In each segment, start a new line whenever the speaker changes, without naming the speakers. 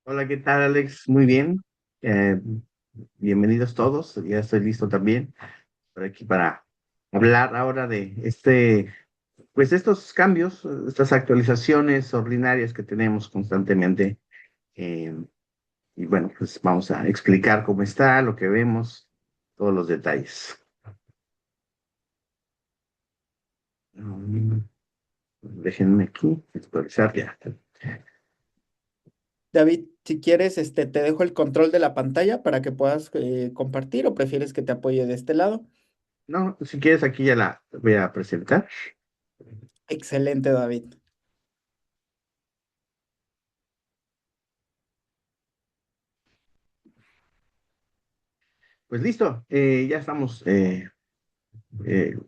Hola, ¿qué tal, Alex? Muy bien. Eh, Bienvenidos todos. Ya estoy listo también por aquí para hablar ahora de pues estos cambios, estas actualizaciones ordinarias que tenemos constantemente. Eh, y bueno, pues vamos a explicar cómo está, lo que vemos, todos los detalles. Mm, Déjenme aquí actualizar ya.
David, si quieres, te dejo el control de la pantalla para que puedas compartir o prefieres que te apoye de este lado.
No, si quieres aquí ya la voy a presentar.
Excelente, David.
Pues listo, ya estamos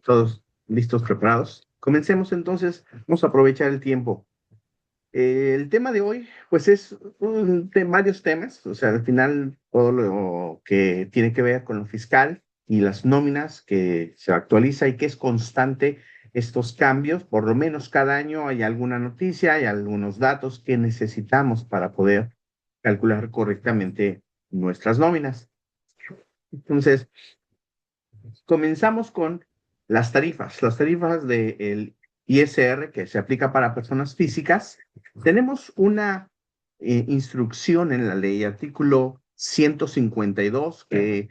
todos listos, preparados. Comencemos entonces, vamos a aprovechar el tiempo. El tema de hoy, pues es varios temas, o sea, al final todo lo que tiene que ver con lo fiscal y las nóminas que se actualiza y que es constante estos cambios, por lo menos cada año hay alguna noticia, hay algunos datos que necesitamos para poder calcular correctamente nuestras nóminas. Entonces, comenzamos con las tarifas del ISR que se aplica para personas físicas. Tenemos una instrucción en la ley, artículo 152, que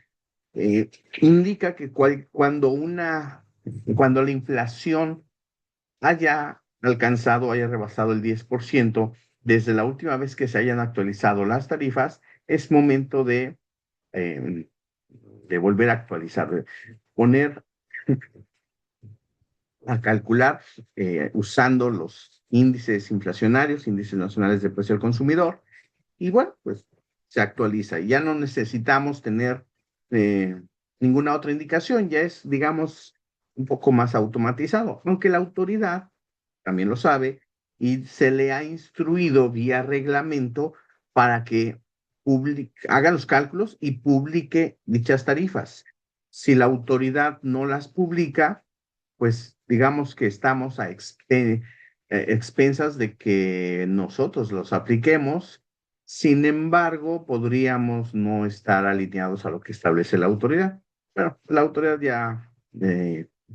indica que cuando la inflación haya alcanzado, haya rebasado el 10%, desde la última vez que se hayan actualizado las tarifas, es momento eh, de volver a actualizar, de poner a calcular usando los índices inflacionarios, índices nacionales de precio al consumidor, y bueno, pues se actualiza. Y ya no necesitamos tener eh, ninguna otra indicación, ya es, digamos, un poco más automatizado, aunque la autoridad también lo sabe y se le ha instruido vía reglamento para que haga los cálculos y publique dichas tarifas. Si la autoridad no las publica, pues digamos que estamos a expensas de que nosotros los apliquemos. Sin embargo, podríamos no estar alineados a lo que establece la autoridad. Bueno, la autoridad ya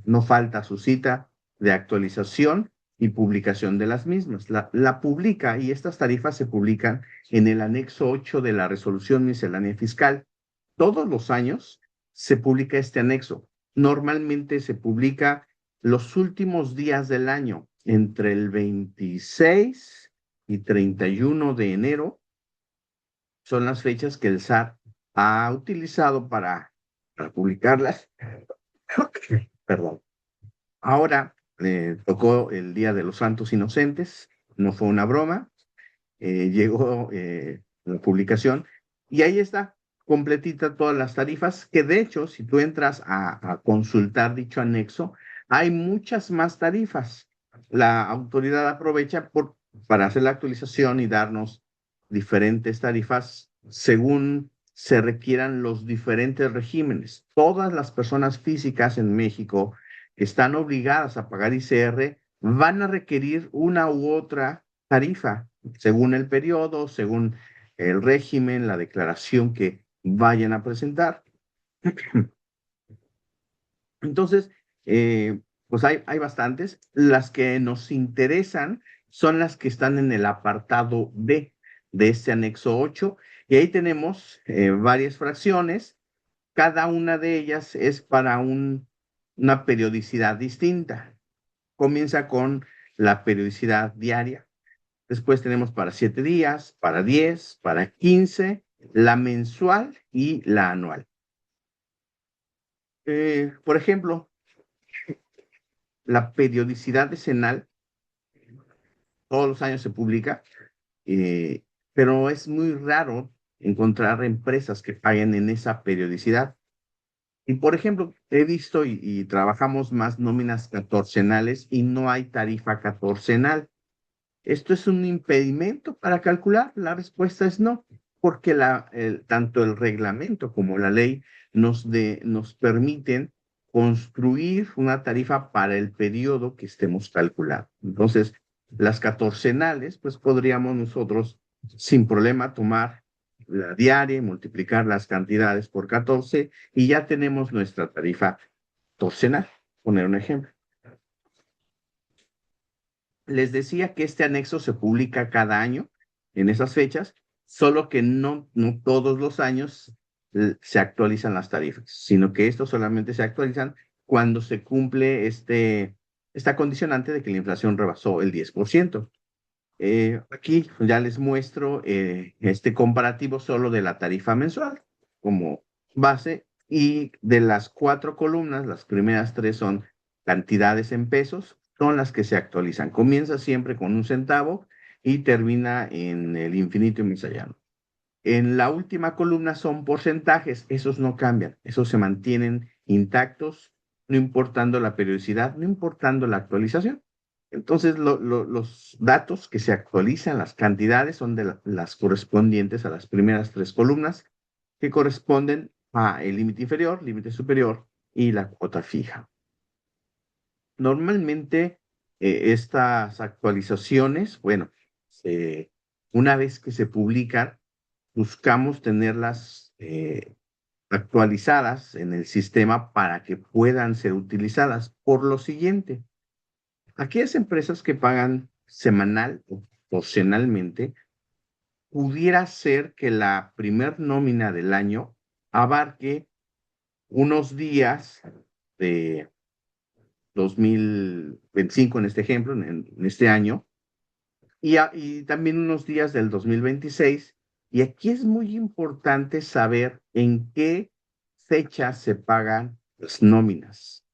no falta a su cita de actualización y publicación de las mismas. La publica y estas tarifas se publican en el anexo 8 de la resolución miscelánea fiscal. Todos los años se publica este anexo. Normalmente se publica los últimos días del año, entre el 26 y 31 de enero, son las fechas que el SAT ha utilizado para publicarlas. Perdón. Ahora tocó el Día de los Santos Inocentes, no fue una broma, llegó la publicación y ahí está, completita todas las tarifas, que de hecho, si tú entras a consultar dicho anexo, hay muchas más tarifas. La autoridad aprovecha para hacer la actualización y darnos diferentes tarifas según se requieran los diferentes regímenes. Todas las personas físicas en México que están obligadas a pagar ICR van a requerir una u otra tarifa según el periodo, según el régimen, la declaración que vayan a presentar. Entonces, pues hay bastantes. Las que nos interesan son las que están en el apartado B de este anexo 8 y ahí tenemos varias fracciones. Cada una de ellas es para una periodicidad distinta. Comienza con la periodicidad diaria. Después tenemos para 7 días, para 10, para 15, la mensual y la anual. Por ejemplo, la periodicidad decenal, todos los años se publica, eh, pero es muy raro encontrar empresas que paguen en esa periodicidad. Y por ejemplo, he visto y trabajamos más nóminas catorcenales y no hay tarifa catorcenal. ¿Esto es un impedimento para calcular? La respuesta es no, porque tanto el reglamento como la ley nos permiten construir una tarifa para el periodo que estemos calculando. Entonces, las catorcenales, pues podríamos nosotros sin problema tomar la diaria y multiplicar las cantidades por 14 y ya tenemos nuestra tarifa torcenal. Poner un ejemplo. Les decía que este anexo se publica cada año en esas fechas, solo que no todos los años se actualizan las tarifas, sino que estos solamente se actualizan cuando se cumple esta condicionante de que la inflación rebasó el 10%. Aquí ya les muestro este comparativo solo de la tarifa mensual como base y de las 4 columnas, las primeras 3 son cantidades en pesos, son las que se actualizan. Comienza siempre con 1 centavo y termina en el infinito y más allá. En la última columna son porcentajes, esos no cambian, esos se mantienen intactos, no importando la periodicidad, no importando la actualización. Entonces, los datos que se actualizan, las cantidades, son de las correspondientes a las primeras 3 columnas, que corresponden a el límite inferior, límite superior y la cuota fija. Normalmente, estas actualizaciones, bueno, una vez que se publican, buscamos tenerlas actualizadas en el sistema para que puedan ser utilizadas. Por lo siguiente, aquellas empresas que pagan semanal o porcenalmente, pudiera ser que la primer nómina del año abarque unos días de 2025 en este ejemplo, en este año, y también unos días del 2026. Y aquí es muy importante saber en qué fecha se pagan las nóminas.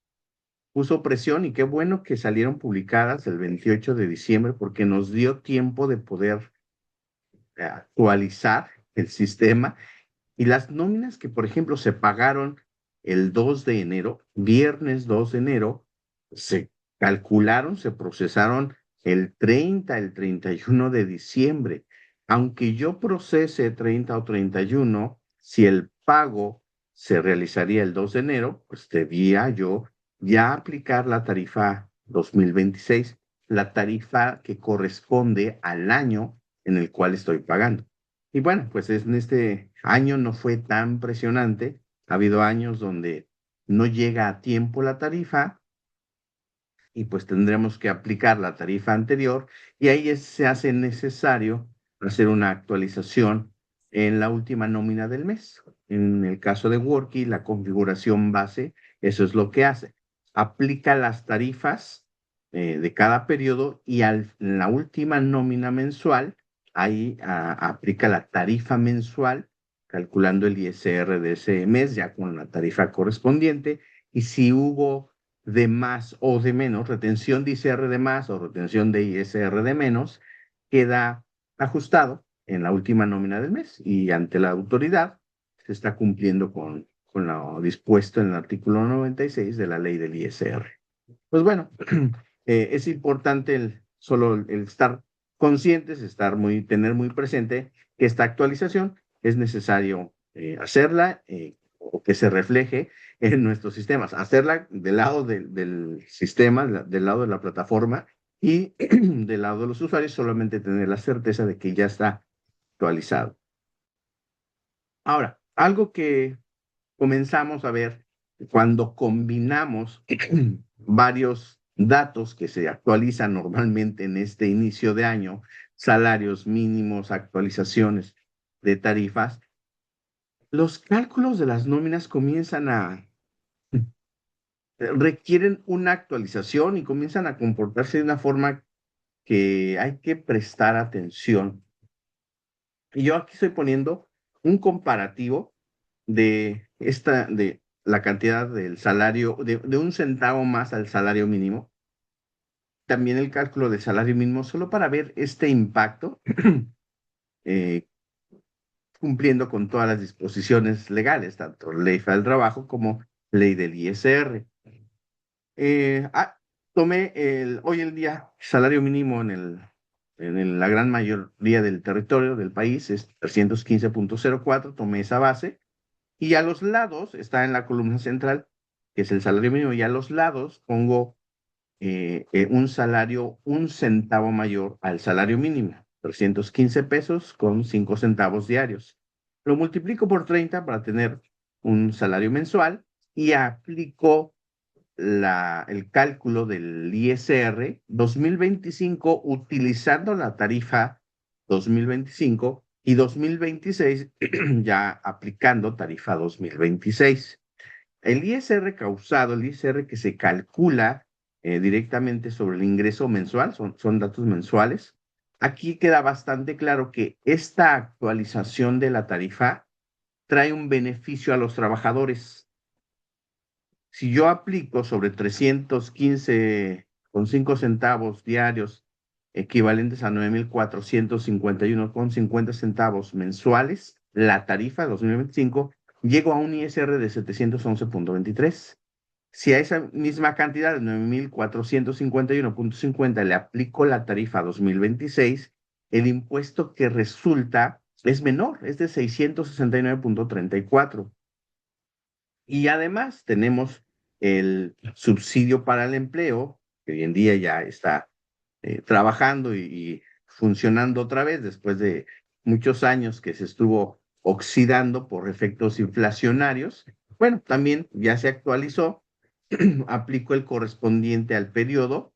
Puso presión y qué bueno que salieron publicadas el 28 de diciembre porque nos dio tiempo de poder actualizar el sistema y las nóminas que, por ejemplo, se pagaron el 2 de enero, viernes 2 de enero, se calcularon, se procesaron el 30, el 31 de diciembre. Aunque yo procese 30 o 31, si el pago se realizaría el 2 de enero, pues debía yo ya aplicar la tarifa 2026, la tarifa que corresponde al año en el cual estoy pagando. Y bueno, pues en este año no fue tan presionante. Ha habido años donde no llega a tiempo la tarifa y pues tendremos que aplicar la tarifa anterior y ahí se hace necesario hacer una actualización en la última nómina del mes. En el caso de Worky, la configuración base, eso es lo que hace. Aplica las tarifas de cada periodo y en la última nómina mensual, ahí aplica la tarifa mensual, calculando el ISR de ese mes ya con la tarifa correspondiente. Y si hubo de más o de menos, retención de ISR de más o retención de ISR de menos, queda ajustado en la última nómina del mes y ante la autoridad se está cumpliendo con lo dispuesto en el artículo 96 de la ley del ISR. Pues bueno, es importante solo el estar conscientes, tener muy presente que esta actualización es necesario hacerla o que se refleje en nuestros sistemas, hacerla del lado del sistema, del lado de la plataforma y del lado de los usuarios, solamente tener la certeza de que ya está actualizado. Ahora, algo que comenzamos a ver cuando combinamos varios datos que se actualizan normalmente en este inicio de año, salarios mínimos, actualizaciones de tarifas, los cálculos de las nóminas comienzan requieren una actualización y comienzan a comportarse de una forma que hay que prestar atención. Y yo aquí estoy poniendo un comparativo de la cantidad del salario, de 1 centavo más al salario mínimo. También el cálculo del salario mínimo, solo para ver este impacto, eh, cumpliendo con todas las disposiciones legales, tanto ley federal del trabajo como ley del ISR. Eh, ah, Tomé hoy el día salario mínimo la gran mayoría del territorio del país, es 315.04, tomé esa base. Y a los lados, está en la columna central, que es el salario mínimo, y a los lados pongo un salario 1 centavo mayor al salario mínimo. 315 pesos con 5 centavos diarios. Lo multiplico por 30 para tener un salario mensual y aplico el cálculo del ISR 2025 utilizando la tarifa 2025 y 2026 ya aplicando tarifa 2026. El ISR causado, el ISR que se calcula directamente sobre el ingreso mensual, son datos mensuales. Aquí queda bastante claro que esta actualización de la tarifa trae un beneficio a los trabajadores. Si yo aplico sobre 315,5 centavos diarios, equivalentes a 9,451,50 centavos mensuales, la tarifa de 2025, llego a un ISR de 711,23. Si a esa misma cantidad de 9,451,50 le aplico la tarifa 2026, el impuesto que resulta es menor, es de 669,34. Y además tenemos el subsidio para el empleo, que hoy en día ya está trabajando y funcionando otra vez después de muchos años que se estuvo oxidando por efectos inflacionarios. Bueno, también ya se actualizó, aplicó el correspondiente al periodo.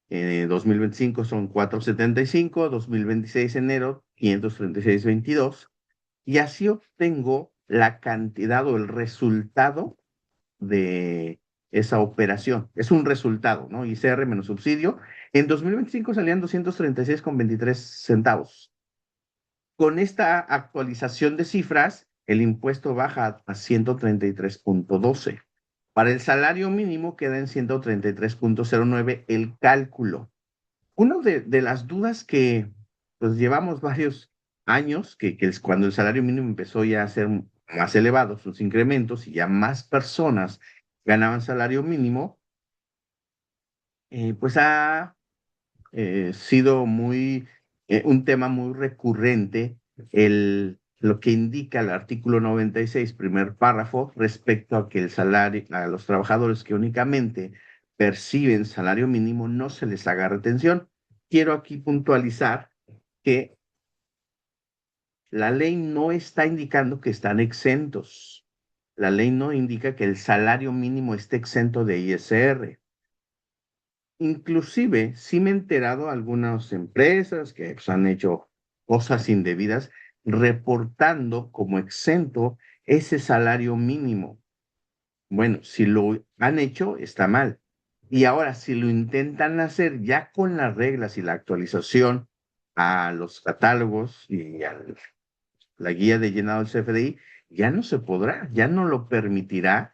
2025 son 475, 2026 enero 536,22, y así obtengo la cantidad o el resultado de esa operación. Es un resultado, ¿no? ICR menos subsidio. En 2025 salían 236,23 centavos. Con esta actualización de cifras, el impuesto baja a 133,12. Para el salario mínimo queda en 133,09 el cálculo. Una de las dudas que pues llevamos varios años, que es cuando el salario mínimo empezó ya a ser más elevado, sus incrementos, y ya más personas ganaban salario mínimo, pues ha sido un tema muy recurrente lo que indica el artículo 96, primer párrafo, respecto a que el salario, a los trabajadores que únicamente perciben salario mínimo no se les haga retención. Quiero aquí puntualizar que la ley no está indicando que están exentos. La ley no indica que el salario mínimo esté exento de ISR. Inclusive, sí me he enterado algunas empresas que pues, han hecho cosas indebidas reportando como exento ese salario mínimo. Bueno, si lo han hecho, está mal. Y ahora, si lo intentan hacer ya con las reglas y la actualización a los catálogos y a la guía de llenado del CFDI, ya no se podrá, ya no lo permitirá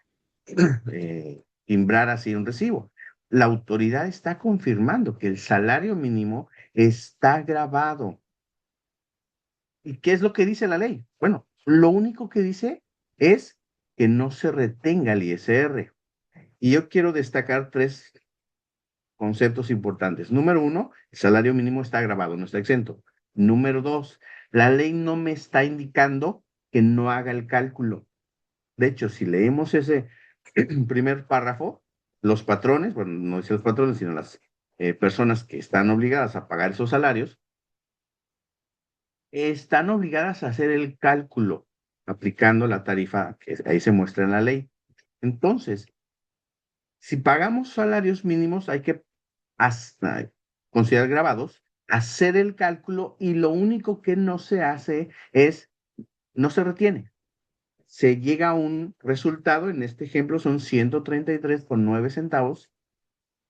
timbrar así un recibo. La autoridad está confirmando que el salario mínimo está grabado. ¿Y qué es lo que dice la ley? Bueno, lo único que dice es que no se retenga el ISR. Y yo quiero destacar tres conceptos importantes. Número uno, el salario mínimo está grabado, no está exento. Número dos, la ley no me está indicando que no haga el cálculo. De hecho, si leemos ese primer párrafo, los patrones, bueno, no dice los patrones, sino las personas que están obligadas a pagar esos salarios, están obligadas a hacer el cálculo aplicando la tarifa que ahí se muestra en la ley. Entonces, si pagamos salarios mínimos, hay que considerar grabados, hacer el cálculo, y lo único que no se hace es, no se retiene. Se llega a un resultado, en este ejemplo son 133,9 centavos,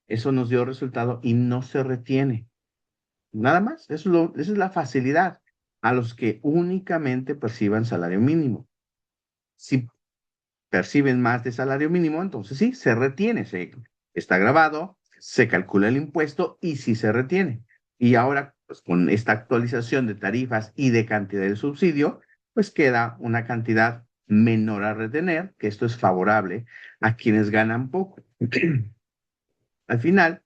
eso nos dio resultado y no se retiene. Nada más, esa es la facilidad a los que únicamente perciban salario mínimo. Si perciben más de salario mínimo, entonces sí, se retiene, está grabado, se calcula el impuesto y sí se retiene. Y ahora, pues con esta actualización de tarifas y de cantidad del subsidio, pues queda una cantidad menor a retener, que esto es favorable a quienes ganan poco. Al final,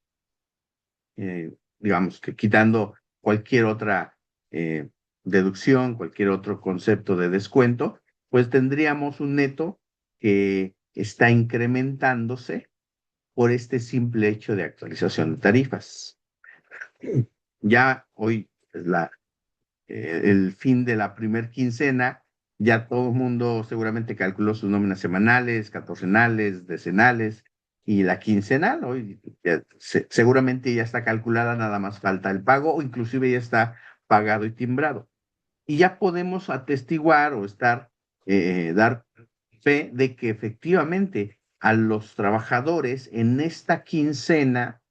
digamos que quitando cualquier otra deducción, cualquier otro concepto de descuento, pues tendríamos un neto que está incrementándose por este simple hecho de actualización de tarifas. Ya hoy, pues, el fin de la primer quincena, ya todo el mundo seguramente calculó sus nóminas semanales, catorcenales, decenales y la quincenal, ¿no? Y seguramente ya está calculada, nada más falta el pago o inclusive ya está pagado y timbrado. Y ya podemos atestiguar o dar fe de que efectivamente a los trabajadores en esta quincena,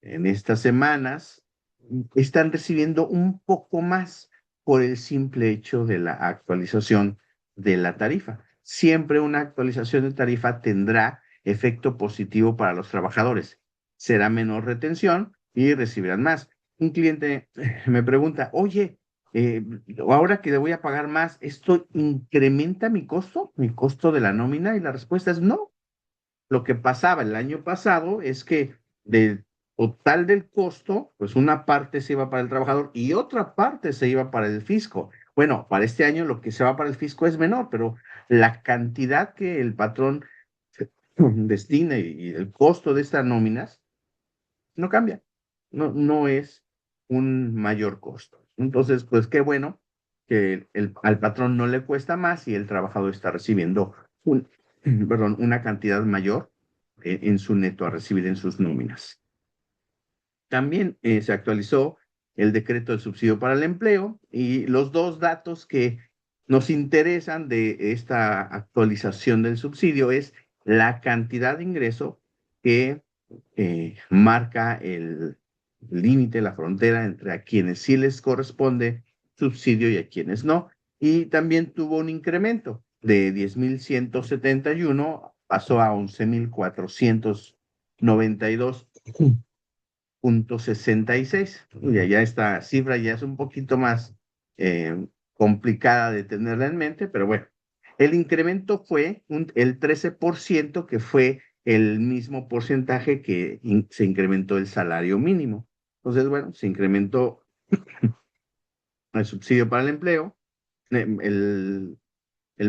en estas semanas, están recibiendo un poco más por el simple hecho de la actualización de la tarifa. Siempre una actualización de tarifa tendrá efecto positivo para los trabajadores. Será menor retención y recibirán más. Un cliente me pregunta, oye, ahora que le voy a pagar más, ¿esto incrementa mi costo de la nómina? Y la respuesta es no. Lo que pasaba el año pasado es que del total del costo, pues una parte se iba para el trabajador y otra parte se iba para el fisco. Bueno, para este año lo que se va para el fisco es menor, pero la cantidad que el patrón destina y el costo de estas nóminas no cambia. No es un mayor costo. Entonces, pues qué bueno que al patrón no le cuesta más y el trabajador está recibiendo una cantidad mayor en su neto a recibir en sus nóminas. También se actualizó el decreto del subsidio para el empleo y los dos datos que nos interesan de esta actualización del subsidio es la cantidad de ingreso que marca el límite, la frontera entre a quienes sí les corresponde subsidio y a quienes no. Y también tuvo un incremento de 10,171, pasó a 11,492,66. Y allá esta cifra ya es un poquito más complicada de tenerla en mente, pero bueno, el incremento fue el 13%, que fue el mismo porcentaje que se incrementó el salario mínimo. Entonces, bueno, se incrementó el subsidio para el empleo, el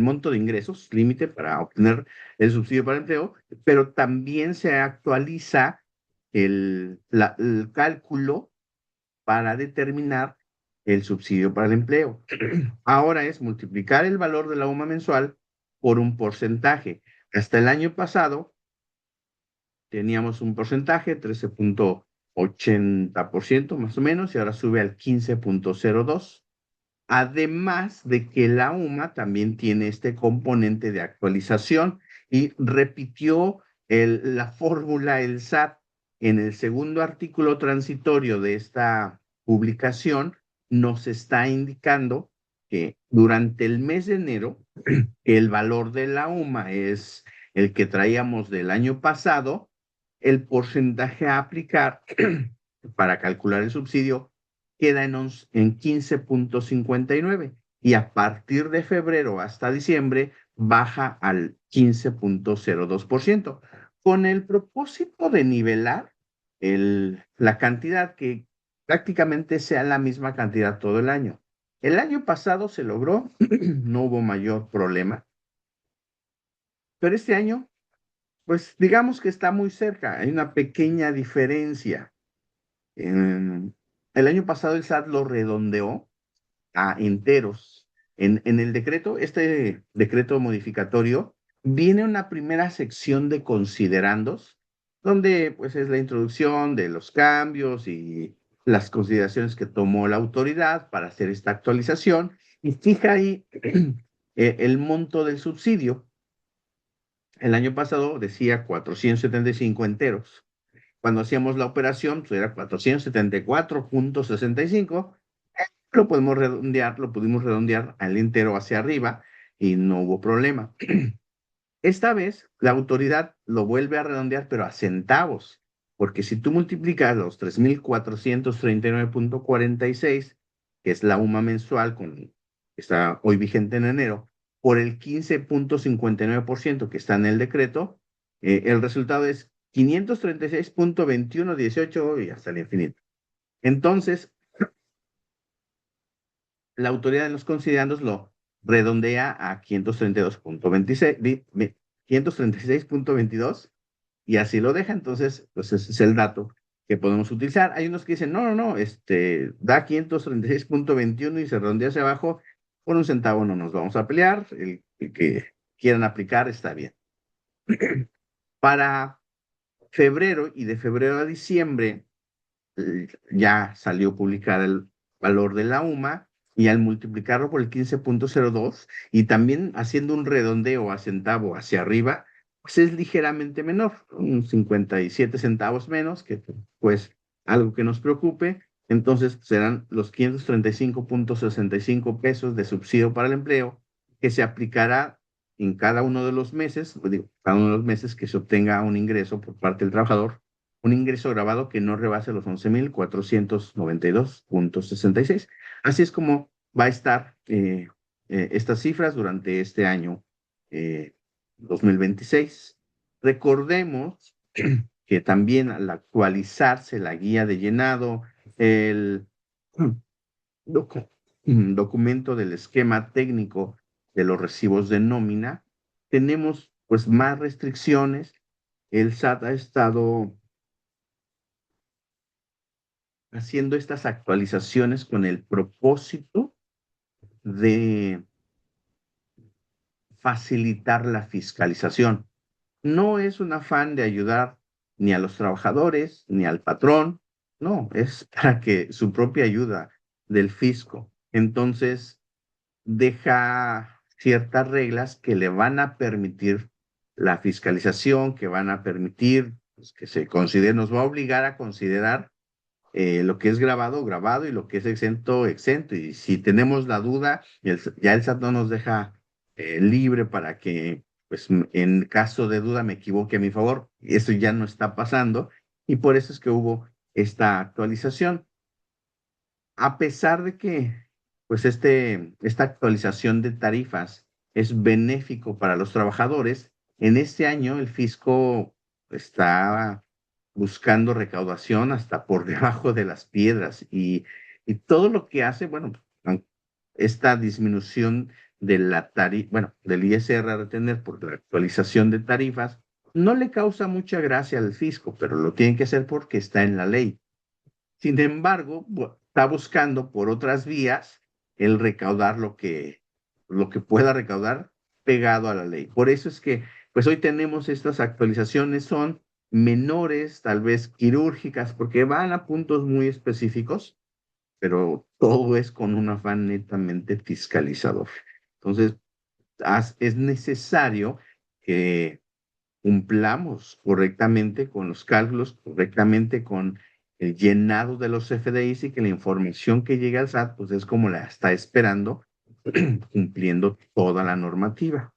monto de ingresos, límite para obtener el subsidio para el empleo, pero también se actualiza el cálculo para determinar el subsidio para el empleo. Ahora es multiplicar el valor de la UMA mensual por un porcentaje. Hasta el año pasado teníamos un porcentaje, 13,80% más o menos, y ahora sube al 15,02%. Además de que la UMA también tiene este componente de actualización y repitió la fórmula el SAT en el segundo artículo transitorio de esta publicación. Nos está indicando que durante el mes de enero el valor de la UMA es el que traíamos del año pasado, el porcentaje a aplicar para calcular el subsidio queda en 15,59 y a partir de febrero hasta diciembre baja al 15,02% con el propósito de nivelar la cantidad, que prácticamente sea la misma cantidad todo el año. El año pasado se logró, no hubo mayor problema, pero este año, pues digamos que está muy cerca, hay una pequeña diferencia. El año pasado el SAT lo redondeó a enteros. En el decreto, este decreto modificatorio, viene una primera sección de considerandos, donde pues es la introducción de los cambios y las consideraciones que tomó la autoridad para hacer esta actualización, y fija ahí el monto del subsidio. El año pasado decía 475 enteros. Cuando hacíamos la operación, pues era 474,65. Lo pudimos redondear al entero hacia arriba y no hubo problema. Esta vez la autoridad lo vuelve a redondear, pero a centavos, porque si tú multiplicas los 3,439,46, que es la UMA mensual que está hoy vigente en enero, por el 15,59% que está en el decreto, el resultado es 536,2118 y hasta el infinito. Entonces, la autoridad en los considerandos lo redondea a 532,26, 536,22, y así lo deja. Entonces, pues ese es el dato que podemos utilizar. Hay unos que dicen, no, da 536.21 y se redondea hacia abajo, por un centavo no nos vamos a pelear, el que quieran aplicar está bien. Para febrero y de febrero a diciembre, ya salió publicada el valor de la UMA y al multiplicarlo por el 15.02 y también haciendo un redondeo a centavo hacia arriba, pues es ligeramente menor, un 57 centavos menos, que pues algo que nos preocupe. Entonces serán los 535.65 pesos de subsidio para el empleo que se aplicará en cada uno de los meses, digo, cada uno de los meses que se obtenga un ingreso por parte del trabajador, un ingreso grabado que no rebase los 11.492.66. Así es como va a estar estas cifras durante este año 2026. Recordemos que también al actualizarse la guía de llenado, el documento del esquema técnico de los recibos de nómina, tenemos pues más restricciones. El SAT ha estado haciendo estas actualizaciones con el propósito de facilitar la fiscalización. No es un afán de ayudar ni a los trabajadores ni al patrón, no, es para que su propia ayuda del fisco. Entonces, deja ciertas reglas que le van a permitir la fiscalización, que van a permitir pues, que se considere, nos va a obligar a considerar lo que es grabado, grabado y lo que es exento, exento. Y si tenemos la duda, ya el SAT no nos deja libre para que, pues en caso de duda, me equivoque a mi favor. Eso ya no está pasando y por eso es que hubo esta actualización. A pesar de que, pues esta actualización de tarifas es benéfico para los trabajadores, en este año el fisco está buscando recaudación hasta por debajo de las piedras y todo lo que hace, bueno, esta disminución de la tarifa, bueno, del ISR a retener por la actualización de tarifas, no le causa mucha gracia al fisco, pero lo tienen que hacer porque está en la ley. Sin embargo, está buscando por otras vías el recaudar lo que pueda recaudar pegado a la ley. Por eso es que, pues hoy tenemos estas actualizaciones, son menores, tal vez quirúrgicas, porque van a puntos muy específicos, pero todo es con un afán netamente fiscalizador. Entonces, es necesario que cumplamos correctamente con los cálculos, correctamente con el llenado de los FDIs y que la información que llega al SAT, pues es como la está esperando, cumpliendo toda la normativa.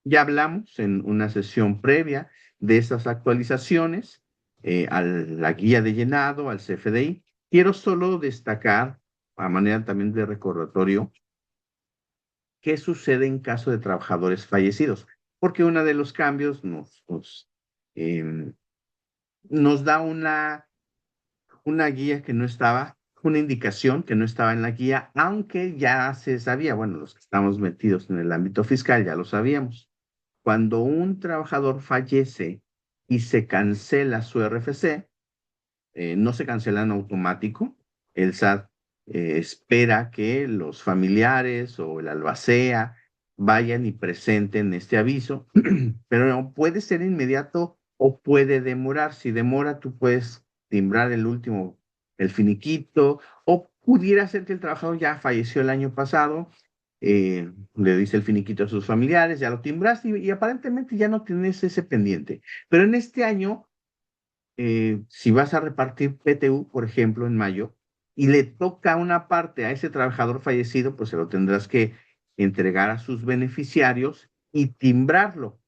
Ya hablamos en una sesión previa de esas actualizaciones a la guía de llenado, al CFDI. Quiero solo destacar, a manera también de recordatorio, qué sucede en caso de trabajadores fallecidos, porque uno de los cambios em, nos da una guía que no estaba, una indicación que no estaba en la guía, aunque ya se sabía, bueno, los que estamos metidos en el ámbito fiscal ya lo sabíamos. Cuando un trabajador fallece y se cancela su RFC, no se cancela en automático. El SAT espera que los familiares o el albacea vayan y presenten este aviso, pero no, puede ser inmediato o puede demorar. Si demora, tú puedes timbrar el finiquito, o pudiera ser que el trabajador ya falleció el año pasado, le dice el finiquito a sus familiares, ya lo timbraste y aparentemente ya no tienes ese pendiente. Pero en este año si vas a repartir PTU, por ejemplo, en mayo, y le toca una parte a ese trabajador fallecido, pues se lo tendrás que entregar a sus beneficiarios y timbrarlo.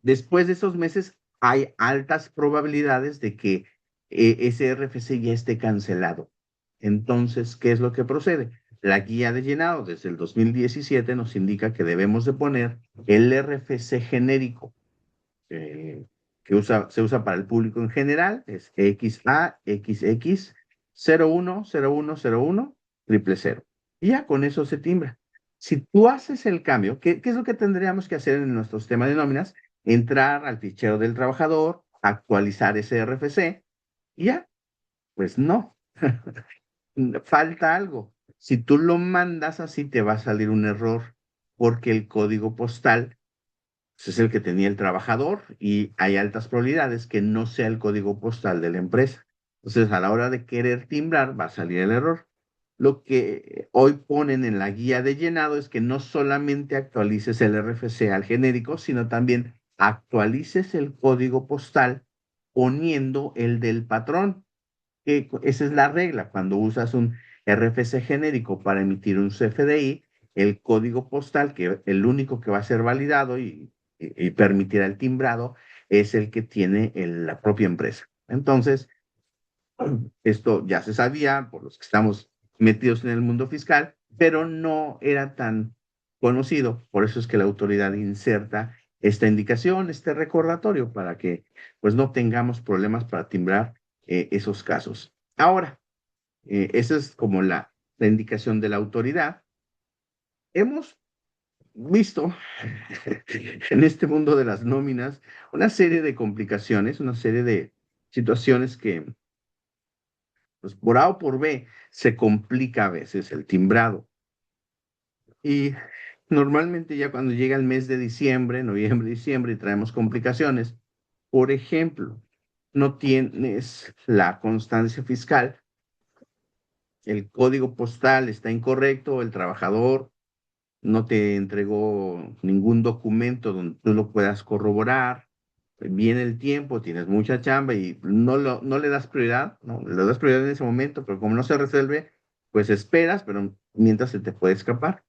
Después de esos meses, hay altas probabilidades de que ese RFC ya esté cancelado. Entonces, ¿qué es lo que procede? La guía de llenado desde el 2017 nos indica que debemos de poner el RFC genérico eh, se usa para el público en general, es XAXX 010101 triple cero. Y ya con eso se timbra. Si tú haces el cambio, ¿qué es lo que tendríamos que hacer en nuestro sistema de nóminas? Entrar al fichero del trabajador, actualizar ese RFC y ya Pues no, falta algo. Si tú lo mandas así, te va a salir un error, porque el código postal pues, es el que tenía el trabajador y hay altas probabilidades que no sea el código postal de la empresa. Entonces, a la hora de querer timbrar, va a salir el error. Lo que hoy ponen en la guía de llenado es que no solamente actualices el RFC al genérico, sino también actualices el código postal poniendo el del patrón. Esa es la regla. Cuando usas un RFC genérico para emitir un CFDI, el código postal, que el único que va a ser validado y permitirá el timbrado, es el que tiene la propia empresa. Entonces, esto ya se sabía por los que estamos metidos en el mundo fiscal, pero no era tan conocido. Por eso es que la autoridad inserta esta indicación, este recordatorio, para que pues no tengamos problemas para timbrar esos casos. Ahora, esa es como la indicación de la autoridad. Hemos visto en este mundo de las nóminas una serie de complicaciones, una serie de situaciones que pues por A o por B se complica a veces el timbrado. Y normalmente ya cuando llega el mes de diciembre, noviembre, diciembre, y traemos complicaciones, por ejemplo, no tienes la constancia fiscal, el código postal está incorrecto, el trabajador no te entregó ningún documento donde tú lo puedas corroborar, viene el tiempo, tienes mucha chamba y no le das prioridad, no le das prioridad en ese momento, pero como no se resuelve, pues esperas, pero mientras se te puede escapar.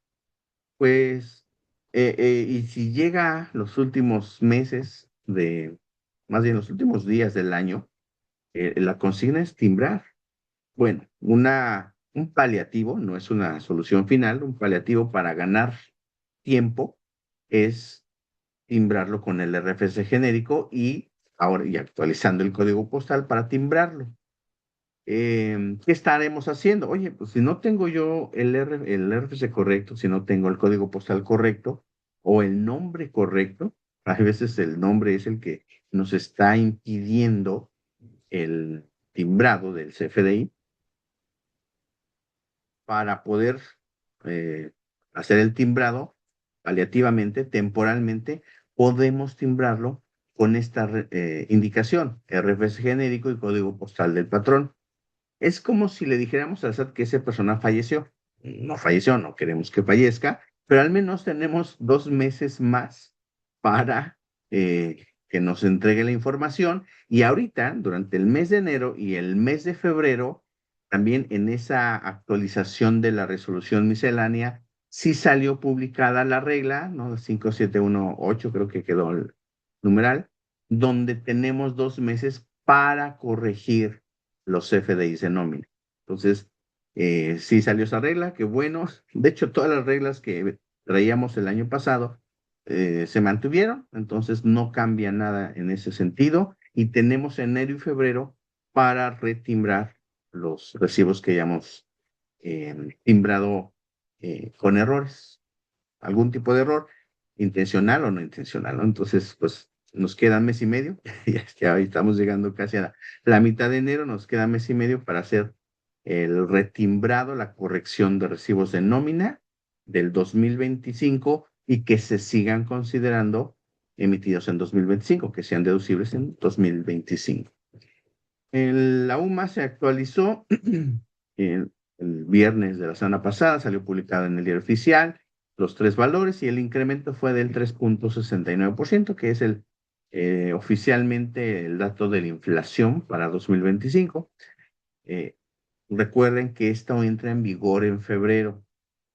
Pues, y si llega los últimos meses más bien los últimos días del año, la consigna es timbrar. Bueno, un paliativo, no es una solución final, un paliativo para ganar tiempo es timbrarlo con el RFC genérico y ahora y actualizando el código postal para timbrarlo. ¿Qué estaremos haciendo? Oye, pues si no tengo yo el RFC correcto, si no tengo el código postal correcto o el nombre correcto, a veces el nombre es el que nos está impidiendo el timbrado del CFDI para poder eh, hacer el timbrado paliativamente, temporalmente, podemos timbrarlo con esta indicación, RFC genérico y código postal del patrón. Es como si le dijéramos al SAT que esa persona falleció. No falleció, no queremos que fallezca, pero al menos tenemos 2 meses más para que nos entregue la información. Y ahorita, durante el mes de enero y el mes de febrero, también en esa actualización de la resolución miscelánea, sí salió publicada la regla, ¿no? 5718 creo que quedó el numeral, donde tenemos 2 meses para corregir los CFDIs de nómina. Entonces, sí salió esa regla, qué bueno. De hecho, todas las reglas que traíamos el año pasado se mantuvieron, entonces no cambia nada en ese sentido. Y tenemos enero y febrero para retimbrar los recibos que hayamos timbrado con errores, algún tipo de error, intencional o no intencional, ¿no? Entonces, pues nos queda mes y medio, ya hoy estamos llegando casi a la mitad de enero, nos queda mes y medio para hacer el retimbrado, la corrección de recibos de nómina del 2025 y que se sigan considerando emitidos en 2025, que sean deducibles en 2025. La UMA se actualizó el viernes de la semana pasada, salió publicado en el diario oficial los tres valores y el incremento fue del 3,69%, que es oficialmente el dato de la inflación para 2025. Eh, Recuerden que esto entra en vigor en febrero.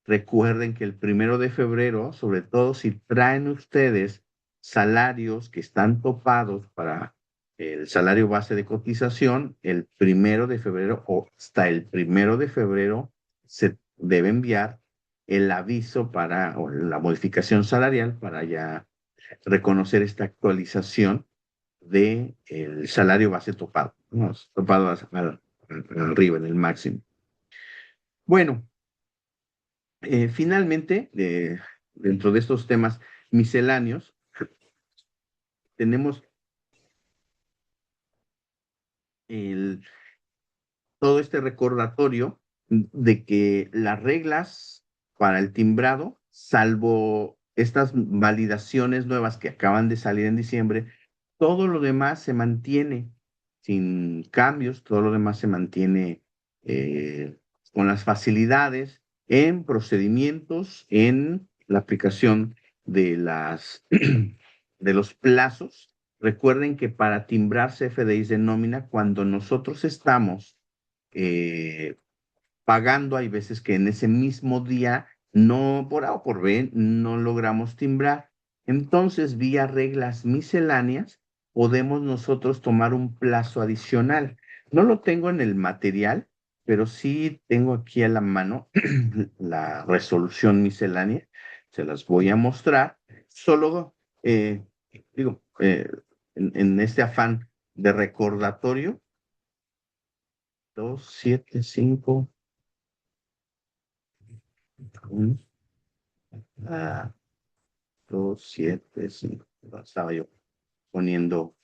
Recuerden que el 1 de febrero, sobre todo si traen ustedes salarios que están topados para el salario base de cotización, el 1 de febrero o hasta el 1 de febrero se debe enviar el aviso o la modificación salarial para ya reconocer esta actualización de el salario base topado, ¿no? Topado arriba en el máximo. Bueno, finalmente, dentro de estos temas misceláneos, tenemos el todo este recordatorio de que las reglas para el timbrado, salvo estas validaciones nuevas que acaban de salir en diciembre, todo lo demás se mantiene sin cambios, todo lo demás se mantiene eh, con las facilidades en procedimientos, en la aplicación de de los plazos. Recuerden que para timbrar CFDIs de nómina, cuando nosotros estamos eh, pagando, hay veces que en ese mismo día, no por A o por B, no logramos timbrar. Entonces, vía reglas misceláneas, podemos nosotros tomar un plazo adicional. No lo tengo en el material, pero sí tengo aquí a la mano la resolución miscelánea. Se las voy a mostrar. Solo, digo, en este afán de recordatorio, 275 1, 2, 7, 5. Estaba yo poniendo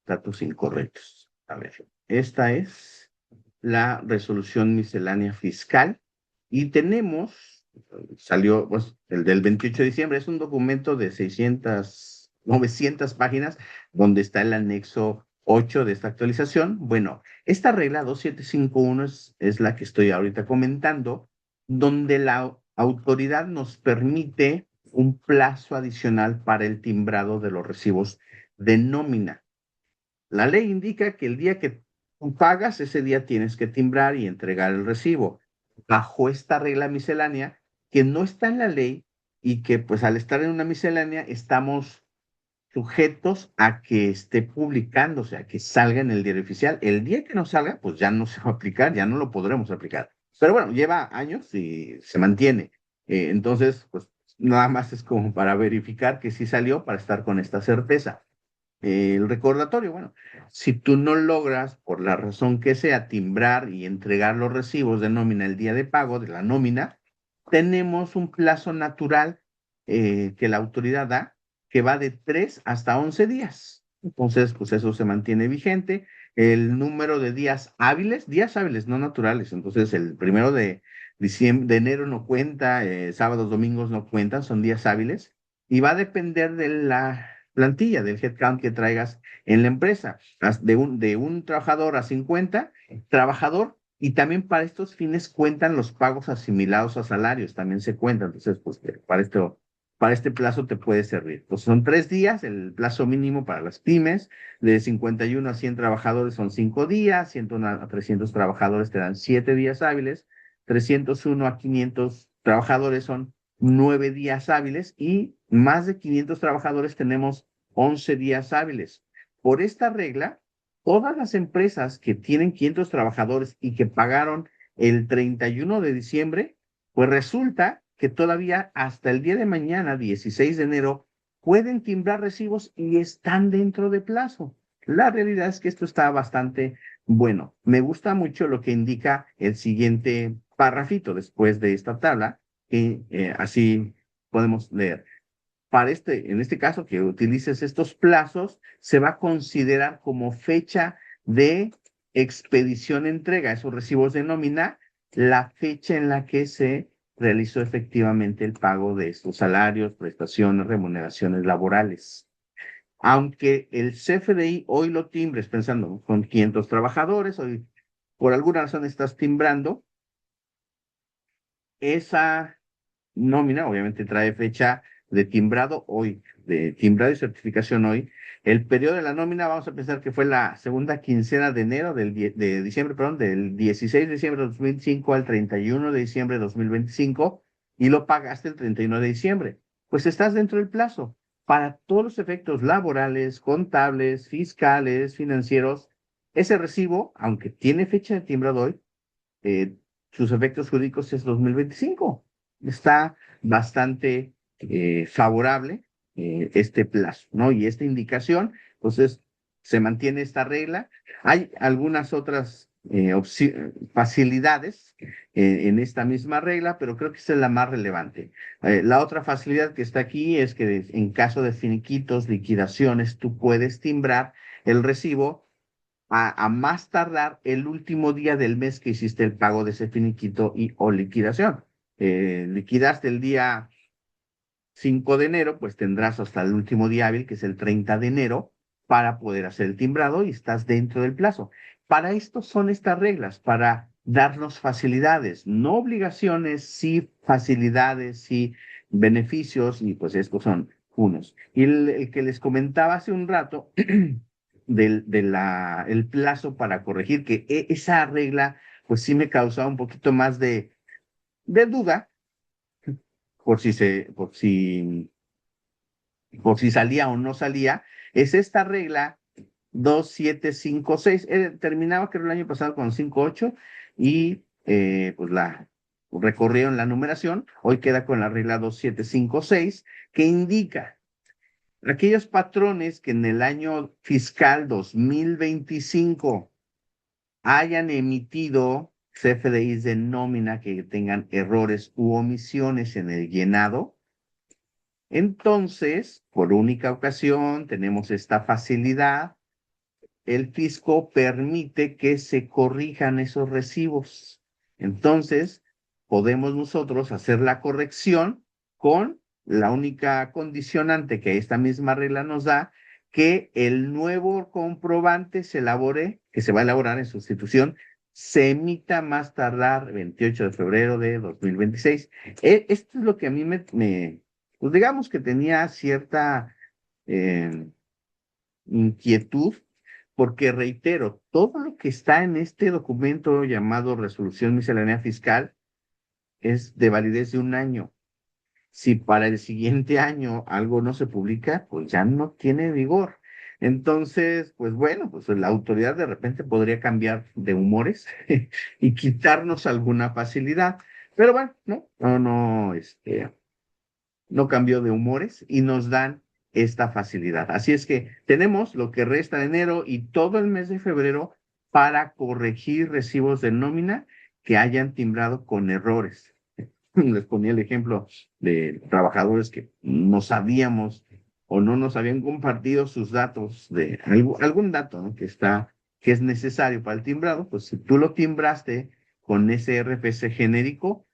datos incorrectos. A ver, esta es la resolución miscelánea fiscal y tenemos, salió pues, el del 28 de diciembre, es un documento de 900 páginas donde está el anexo 8 de esta actualización. Bueno, esta regla 2751 es la que estoy ahorita comentando, donde la autoridad nos permite un plazo adicional para el timbrado de los recibos de nómina. La ley indica que el día que tú pagas, ese día tienes que timbrar y entregar el recibo. Bajo esta regla miscelánea, que no está en la ley y que pues al estar en una miscelánea estamos sujetos a que esté publicándose, a que salga en el diario oficial. El día que no salga, pues ya no se va a aplicar, ya no lo podremos aplicar. Pero bueno, lleva años y se mantiene. Entonces, pues nada más es como para verificar que sí salió, para estar con esta certeza. El recordatorio, bueno, si tú no logras, por la razón que sea, timbrar y entregar los recibos de nómina el día de pago de la nómina, tenemos un plazo natural que la autoridad da, que va de 3 hasta 11 días. Entonces, pues eso se mantiene vigente. El número de días hábiles, no naturales. Entonces, el 1 de enero no cuenta, sábados, domingos no cuentan, son días hábiles. Y va a depender de la plantilla, del headcount que traigas en la empresa, de un trabajador a 50 trabajador, y también para estos fines cuentan los pagos asimilados a salarios, también se cuentan. Entonces, pues para este plazo te puede servir. Pues son 3 días, el plazo mínimo para las pymes, de 51 a 100 trabajadores son 5 días, 101 a 300 trabajadores te dan 7 días hábiles, 301 a 500 trabajadores son 9 días hábiles y más de 500 trabajadores tenemos 11 días hábiles. Por esta regla, todas las empresas que tienen 500 trabajadores y que pagaron el 31 de diciembre, pues resulta que todavía hasta el día de mañana, 16 de enero, pueden timbrar recibos y están dentro de plazo. La realidad es que esto está bastante bueno. Me gusta mucho lo que indica el siguiente párrafito después de esta tabla, y así podemos leer. En este caso, que utilices estos plazos, se va a considerar como fecha de expedición-entrega, esos recibos de nómina, la fecha en la que se realizó efectivamente el pago de estos salarios, prestaciones, remuneraciones laborales. Aunque el CFDI hoy lo timbres pensando con 500 trabajadores, hoy por alguna razón estás timbrando, esa nómina, obviamente trae fecha de timbrado hoy, de timbrado y certificación hoy. El periodo de la nómina, vamos a pensar que fue la segunda quincena de enero, de diciembre, perdón, del 16 de diciembre de 2005 al 31 de diciembre de 2025, y lo pagaste el 31 de diciembre. Pues estás dentro del plazo. Para todos los efectos laborales, contables, fiscales, financieros, ese recibo, aunque tiene fecha de timbrado hoy, eh, sus efectos jurídicos es 2025. Está bastante favorable este plazo, ¿no? Y esta indicación, entonces, se mantiene esta regla. Hay algunas otras facilidades en esta misma regla, pero creo que esta es la más relevante. La otra facilidad que está aquí es que en caso de finiquitos, liquidaciones, tú puedes timbrar el recibo a más tardar el último día del mes que hiciste el pago de ese finiquito y o liquidación. Liquidaste el día 5 de enero, pues tendrás hasta el último día hábil, que es el 30 de enero, para poder hacer el timbrado y estás dentro del plazo. Para esto son estas reglas, para darnos facilidades, no obligaciones, sí facilidades, sí beneficios, y pues estos son unos. Y el que les comentaba hace un rato, el plazo para corregir, que esa regla, pues sí me causaba un poquito más de duda, por si salía o no salía, es esta regla 2756. Terminaba creo el año pasado con 58 y pues la recorrieron la numeración. Hoy queda con la regla 2756 que indica aquellos patrones que en el año fiscal 2025 hayan emitido CFDIs de nómina que tengan errores u omisiones en el llenado. Entonces, por única ocasión, tenemos esta facilidad. El fisco permite que se corrijan esos recibos. Entonces, podemos nosotros hacer la corrección con la única condicionante que esta misma regla nos da, que el nuevo comprobante que se va a elaborar en sustitución, se emita más tardar 28 de febrero de 2026. Esto es lo que a mí pues digamos que tenía cierta eh, inquietud, porque reitero, todo lo que está en este documento llamado Resolución Miscelánea Fiscal es de validez de un año. Si para el siguiente año algo no se publica, pues ya no tiene vigor. Entonces, pues bueno, pues la autoridad de repente podría cambiar de humores y quitarnos alguna facilidad. Pero bueno, no cambió de humores y nos dan esta facilidad. Así es que tenemos lo que resta de enero y todo el mes de febrero para corregir recibos de nómina que hayan timbrado con errores. Les ponía el ejemplo de trabajadores que no sabíamos o no nos habían compartido sus datos de algún dato, ¿no? que es necesario para el timbrado, pues si tú lo timbraste con ese RFC genérico,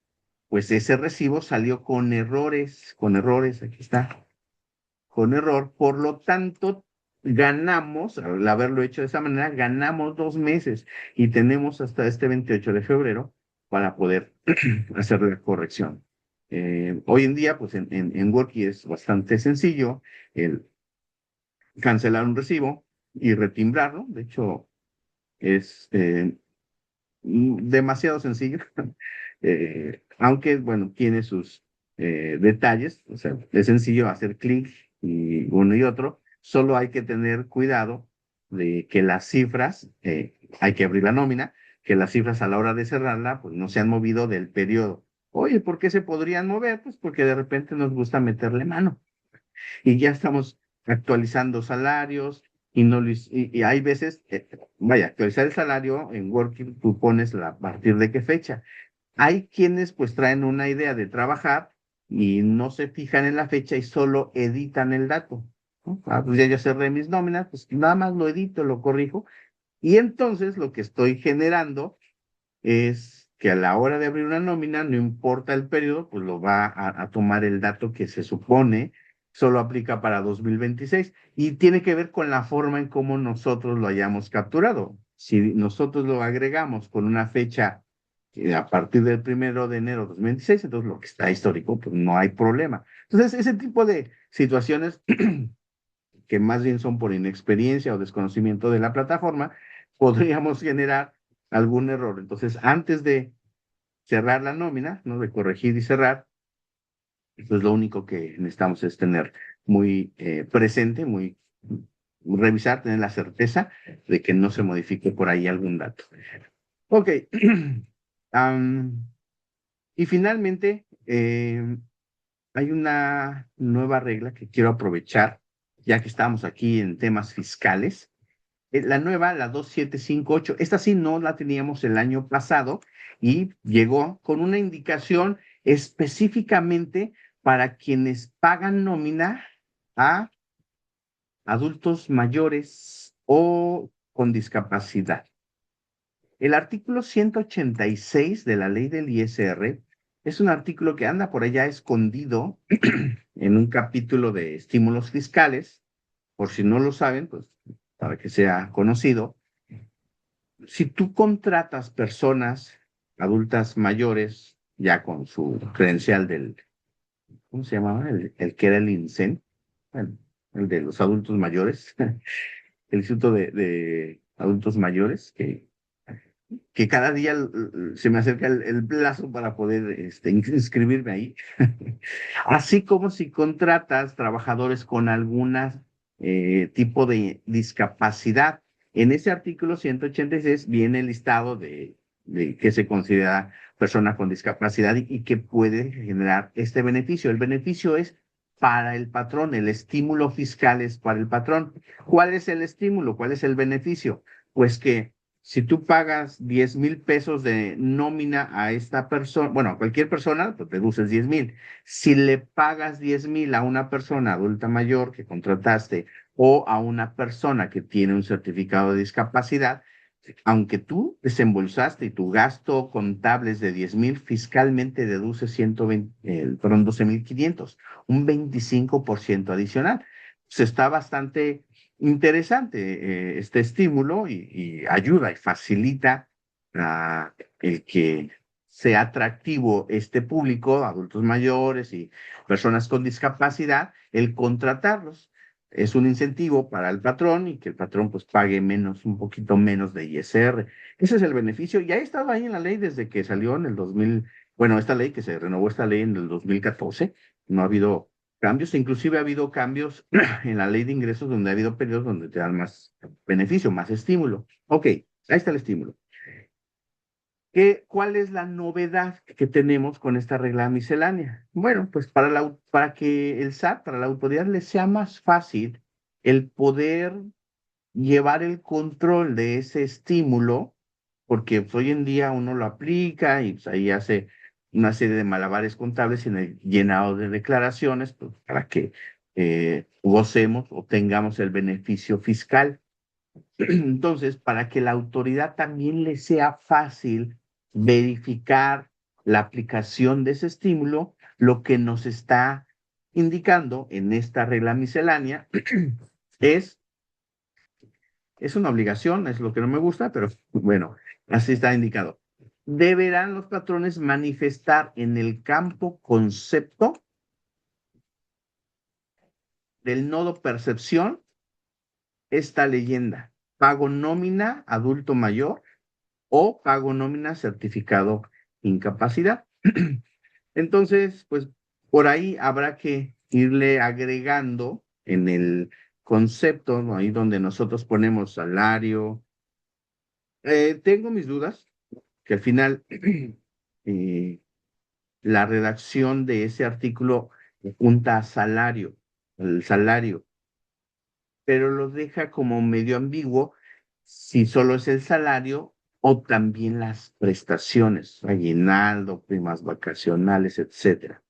pues ese recibo salió con errores, aquí está, con error. Por lo tanto, ganamos, al haberlo hecho de esa manera, ganamos 2 meses y tenemos hasta este 28 de febrero para poder hacer la corrección. Hoy en día, pues en Worky es bastante sencillo el cancelar un recibo y retimbrarlo. De hecho, es demasiado sencillo, aunque, bueno, tiene sus detalles, o sea, es sencillo hacer clic y uno y otro, solo hay que tener cuidado de que las cifras, hay que abrir la nómina, que las cifras a la hora de cerrarla, pues no se han movido del periodo. Oye, ¿por qué se podrían mover? Pues porque de repente nos gusta meterle mano y ya estamos actualizando salarios y no y hay veces, vaya, actualizar el salario en Working, tú pones a partir de qué fecha. Hay quienes pues traen una idea de trabajar y no se fijan en la fecha y solo editan el dato, ¿no? Pues ya yo cerré mis nóminas, pues nada más lo edito, lo corrijo y entonces lo que estoy generando es que a la hora de abrir una nómina, no importa el periodo, pues lo va a tomar el dato que se supone solo aplica para 2026 y tiene que ver con la forma en cómo nosotros lo hayamos capturado. Si nosotros lo agregamos con una fecha a partir del 1 de enero de 2026, entonces lo que está histórico, pues no hay problema. Entonces, ese tipo de situaciones que más bien son por inexperiencia o desconocimiento de la plataforma, podríamos generar algún error. Entonces, antes de cerrar la nómina, ¿no? De corregir y cerrar, pues lo único que necesitamos es tener muy presente, revisar, tener la certeza de que no se modifique por ahí algún dato. Ok. Am, y finalmente, hay una nueva regla que quiero aprovechar, ya que estamos aquí en temas fiscales. La nueva, la 2758, esta sí no la teníamos el año pasado y llegó con una indicación específicamente para quienes pagan nómina a adultos mayores o con discapacidad. El artículo 186 de la ley del ISR es un artículo que anda por allá escondido en un capítulo de estímulos fiscales. Por si no lo saben, pues para que sea conocido. Si tú contratas personas adultas mayores, ya con su credencial del, ¿cómo se llamaba? El que era el INSEN, bueno, el de los adultos mayores, el Instituto de Adultos Mayores, que cada día se me acerca el plazo para poder inscribirme ahí. Así como si contratas trabajadores con algún tipo de discapacidad. En ese artículo 186 viene el listado de que se considera persona con discapacidad y que puede generar este beneficio. El beneficio es para el patrón, el estímulo fiscal es para el patrón. ¿Cuál es el estímulo? ¿Cuál es el beneficio? Pues que si tú pagas 10,000 pesos de nómina a esta persona, bueno, a cualquier persona, pues deduces 10,000. Si le pagas 10,000 a una persona adulta mayor que contrataste o a una persona que tiene un certificado de discapacidad, aunque tú desembolsaste y tu gasto contable es de 10,000, fiscalmente deduce 120, perdón, 12,500, un 25% adicional. Se está bastante interesante este estímulo y ayuda y facilita el que sea atractivo este público, adultos mayores y personas con discapacidad, el contratarlos. Es un incentivo para el patrón y que el patrón pues pague menos, un poquito menos de ISR. Ese es el beneficio. Y ha estado ahí en la ley desde que salió en el 2000, bueno, esta ley que se renovó esta ley en el 2014, no ha habido cambios, inclusive ha habido cambios en la ley de ingresos donde ha habido periodos donde te dan más beneficio, más estímulo. Ok, ahí está el estímulo. ¿Cuál es la novedad que tenemos con esta regla miscelánea? Bueno, pues para que el SAT, para la autoridad, le sea más fácil el poder llevar el control de ese estímulo, porque pues, hoy en día uno lo aplica y pues, ahí hace una serie de malabares contables en el llenado de declaraciones pues, para que gocemos o tengamos el beneficio fiscal. Entonces, para que la autoridad también le sea fácil verificar la aplicación de ese estímulo, lo que nos está indicando en esta regla miscelánea es es una obligación, es lo que no me gusta, pero bueno, así está indicado. Deberán los patrones manifestar en el campo concepto del nodo percepción esta leyenda. Pago nómina adulto mayor o pago nómina certificado incapacidad. Entonces, pues por ahí habrá que irle agregando en el concepto, ¿no? Ahí donde nosotros ponemos salario. Tengo mis dudas, que al final eh, la redacción de ese artículo apunta a salario, el salario, pero lo deja como medio ambiguo si solo es el salario o también las prestaciones, aguinaldo, primas vacacionales, etcétera.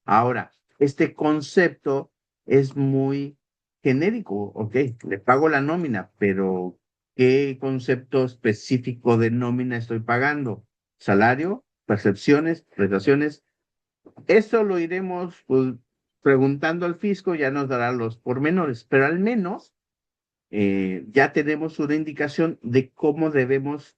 Ahora, este concepto es muy genérico, ok, le pago la nómina, pero ¿qué concepto específico de nómina estoy pagando? ¿Salario? ¿Percepciones? ¿Prestaciones? Eso lo iremos pues, preguntando al fisco, ya nos dará los pormenores, pero al menos ya tenemos una indicación de cómo debemos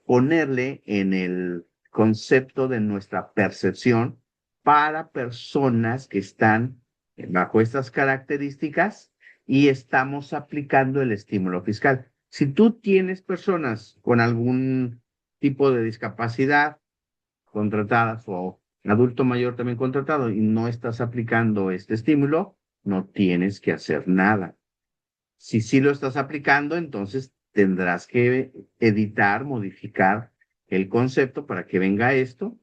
ponerle en el concepto de nuestra percepción para personas que están bajo estas características y estamos aplicando el estímulo fiscal. Si tú tienes personas con algún tipo de discapacidad contratadas o adulto mayor también contratado y no estás aplicando este estímulo, no tienes que hacer nada. Si sí lo estás aplicando, entonces tendrás que editar, modificar el concepto para que venga esto.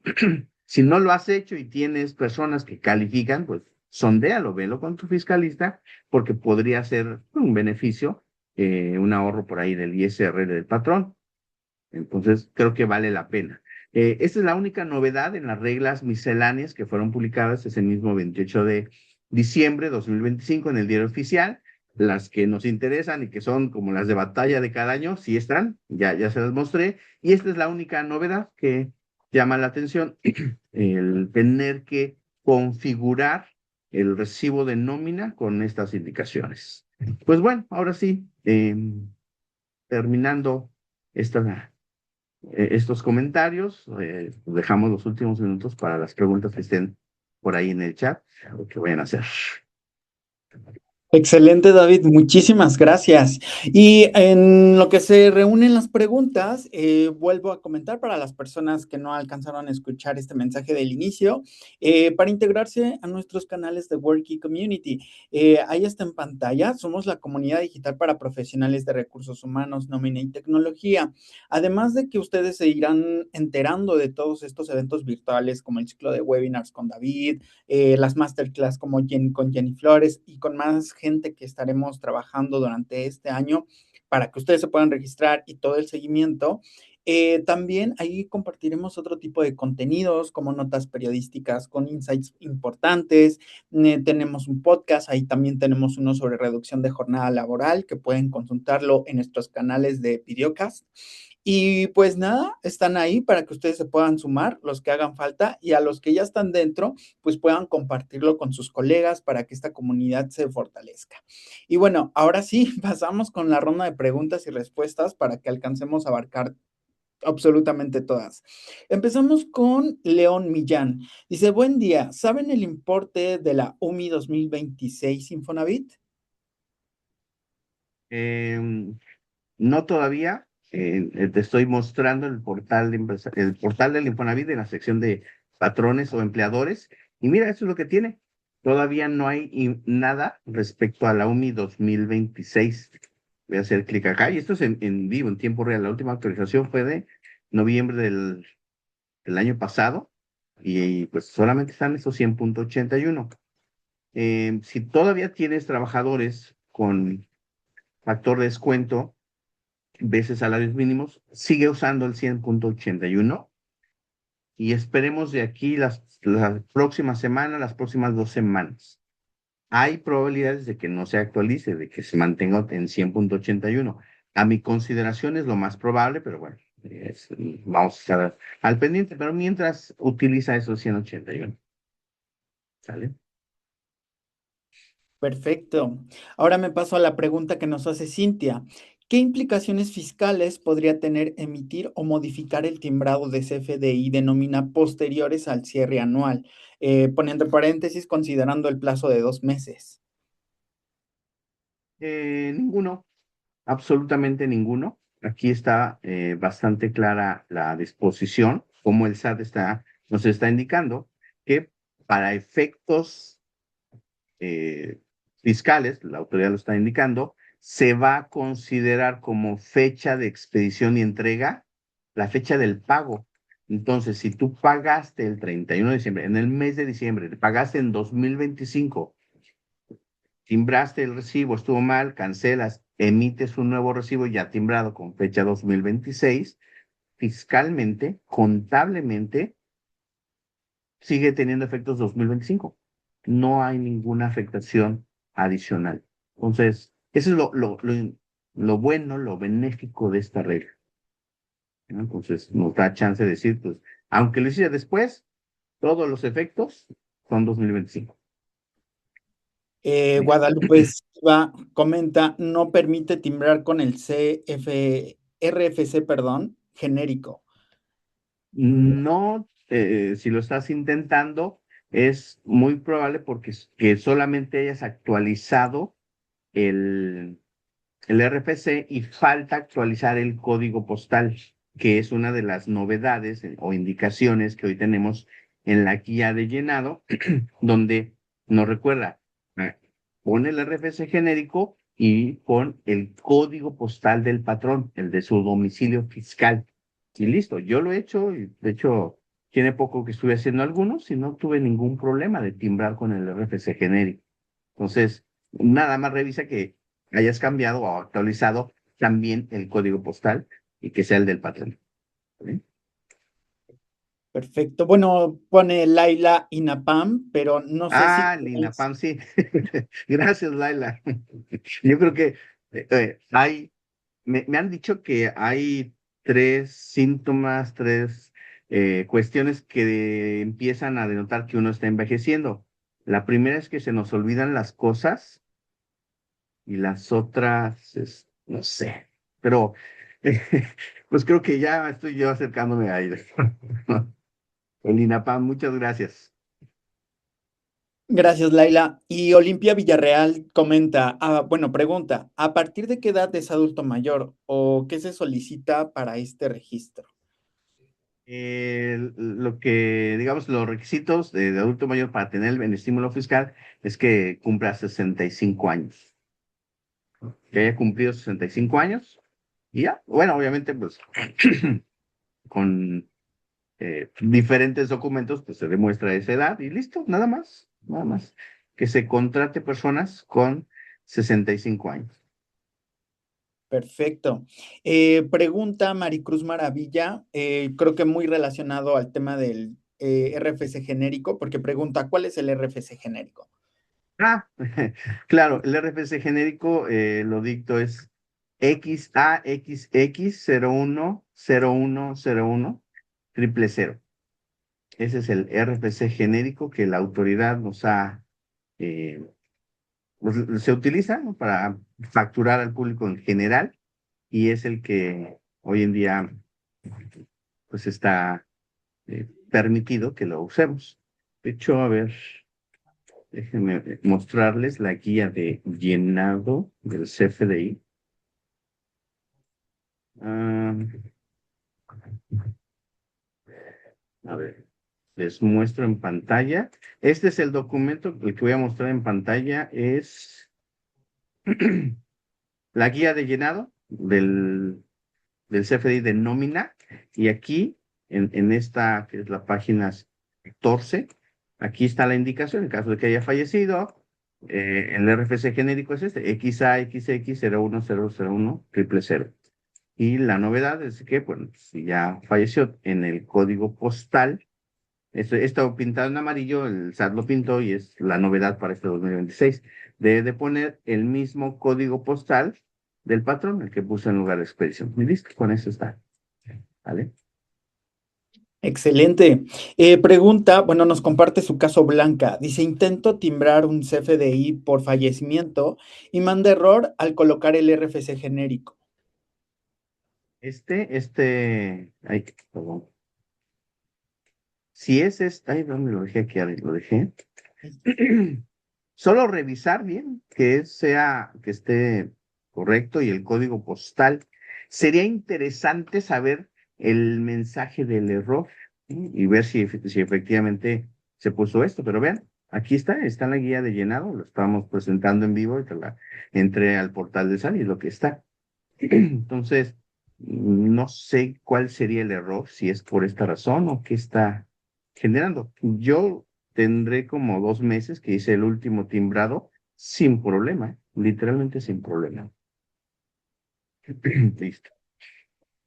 Si no lo has hecho y tienes personas que califican, pues sondéalo, velo con tu fiscalista, porque podría ser un beneficio, un ahorro por ahí del ISR del patrón. Entonces, creo que vale la pena. Esta es la única novedad en las reglas misceláneas que fueron publicadas ese mismo 28 de diciembre de 2025 en el Diario Oficial. las que nos interesan y que son como las de batalla de cada año, sí están, ya se las mostré. Y esta es la única novedad que llama la atención, el tener que configurar el recibo de nómina con estas indicaciones. Pues bueno, ahora sí, terminando estos comentarios, dejamos los últimos minutos para las preguntas que estén por ahí en el chat, o que vayan a hacer.
Excelente, David, muchísimas gracias. Y en lo que se reúnen las preguntas, vuelvo a comentar para las personas que no alcanzaron a escuchar este mensaje del inicio, para integrarse a nuestros canales de Worky Community. Ahí está en pantalla, somos la comunidad digital para profesionales de recursos humanos, nómina y tecnología. Además de que ustedes se irán enterando de todos estos eventos virtuales como el ciclo de webinars con David, las masterclass como con Jenny Flores y con más gente que estaremos trabajando durante este año para que ustedes se puedan registrar y todo el seguimiento. También ahí compartiremos otro tipo de contenidos como notas periodísticas con insights importantes. Tenemos un podcast, ahí también tenemos uno sobre reducción de jornada laboral que pueden consultarlo en nuestros canales de Videocast. Y pues nada, están ahí para que ustedes se puedan sumar, los que hagan falta, y a los que ya están dentro, pues puedan compartirlo con sus colegas para que esta comunidad se fortalezca. Y bueno, ahora sí, pasamos con la ronda de preguntas y respuestas para que alcancemos a abarcar absolutamente todas. Empezamos con León Millán. Dice, buen día, ¿saben el importe de la UMI 2026 Infonavit?
No todavía, te estoy mostrando el portal del Infonavit en la sección de patrones o empleadores. Y mira, eso es lo que tiene. Todavía no hay nada respecto a la UMI 2026. Voy a hacer clic acá y esto es en vivo, en tiempo real. La última actualización fue de noviembre del año pasado y pues solamente están esos 100.81. Si todavía tienes trabajadores con factor de descuento, veces salarios mínimos, sigue usando el 100.81 y esperemos de aquí las próximas semanas, las próximas 2 semanas. Hay probabilidades de que no se actualice, de que se mantenga en 100.81. A mi consideración es lo más probable, pero bueno, vamos a estar al pendiente, pero mientras utiliza esos 181. ¿Sale?
Perfecto. Ahora me paso a la pregunta que nos hace Cintia. ¿Qué implicaciones fiscales podría tener emitir o modificar el timbrado de CFDI de nómina posteriores al cierre anual? Poniendo en paréntesis, considerando el plazo de 2 meses.
Ninguno, absolutamente ninguno. Aquí está bastante clara la disposición, como el SAT nos está indicando que para efectos fiscales, la autoridad lo está indicando, se va a considerar como fecha de expedición y entrega la fecha del pago. Entonces, si tú pagaste el 31 de diciembre, en el mes de diciembre, pagaste en 2025, timbraste el recibo, estuvo mal, cancelas, emites un nuevo recibo ya timbrado con fecha 2026, fiscalmente, contablemente, sigue teniendo efectos 2025. No hay ninguna afectación adicional. Entonces, eso es lo bueno, lo benéfico de esta regla, ¿no? Entonces, nos da chance de decir, pues, aunque lo hiciera después, todos los efectos son 2025. ¿Sí?
Guadalupe Silva comenta, no permite timbrar con el RFC, perdón, genérico.
No, si lo estás intentando, es muy probable porque que solamente hayas actualizado el, el RFC y falta actualizar el código postal, que es una de las novedades o indicaciones que hoy tenemos en la guía de llenado, donde nos recuerda, ah, pon el RFC genérico y pon el código postal del patrón, el de su domicilio fiscal. Y listo, yo lo he hecho y de hecho tiene poco que estuve haciendo algunos y no tuve ningún problema de timbrar con el RFC genérico. Entonces, nada más revisa que hayas cambiado o actualizado también el código postal y que sea el del patrón. ¿Sí?
Perfecto. Bueno, pone Laila Inapam, pero no sé si
Ah, Lina Pam, sí. Gracias, Laila. Yo creo que me han dicho que hay tres síntomas, tres cuestiones que empiezan a denotar que uno está envejeciendo. La primera es que se nos olvidan las cosas y las otras, no sé, pero pues creo que ya estoy yo acercándome a ir. El INAPAM, muchas gracias.
Gracias, Laila. Y Olimpia Villarreal comenta, bueno, pregunta, ¿a partir de qué edad es adulto mayor o qué se solicita para este registro?
Lo que, digamos, los requisitos de adulto mayor para tener el estímulo fiscal es que cumpla 65 años, que haya cumplido 65 años y ya, bueno, obviamente, pues con diferentes documentos, pues se demuestra esa edad y listo, nada más, nada más. Que se contrate personas con 65 años.
Perfecto. Pregunta Maricruz Maravilla, creo que muy relacionado al tema del RFC genérico, porque pregunta, ¿cuál es el RFC genérico?
Ah, claro, el RFC genérico, lo dicto es XAXX 010101 triple cero. Ese es el RFC genérico que la autoridad nos ha, eh, pues, se utiliza, ¿no?, para facturar al público en general y es el que hoy en día pues está permitido que lo usemos. De hecho, a ver, déjenme mostrarles la guía de llenado del CFDI. Ah, a ver, les muestro en pantalla. Este es el documento, el que voy a mostrar en pantalla es la guía de llenado del CFDI de nómina. Y aquí, en esta, que es la página 14, aquí está la indicación en caso de que haya fallecido. El RFC genérico es este, XAXX 01001 triple cero. Y la novedad es que, bueno, si ya falleció en el código postal, esto pintado en amarillo, el SAT lo pintó y es la novedad para este 2026. Debe de poner el mismo código postal del patrón, el que puso en lugar de expedición. Y listo, con eso está. ¿Vale?
Excelente. Pregunta, bueno, nos comparte su caso Blanca. Dice, intento timbrar un CFDI por fallecimiento y manda error al colocar el RFC genérico.
Ay, perdón. Si es este, ay, ¿dónde lo dejé? Aquí lo dejé. Solo revisar bien que esté correcto y el código postal. Sería interesante saber el mensaje del error, ¿sí?, y ver si efectivamente se puso esto. Pero vean, aquí está en la guía de llenado, lo estamos presentando en vivo, entré al portal de SAL y lo que está. Entonces, no sé cuál sería el error, si es por esta razón o qué está generando. Yo tendré como 2 meses que hice el último timbrado sin problema, literalmente sin problema. Listo.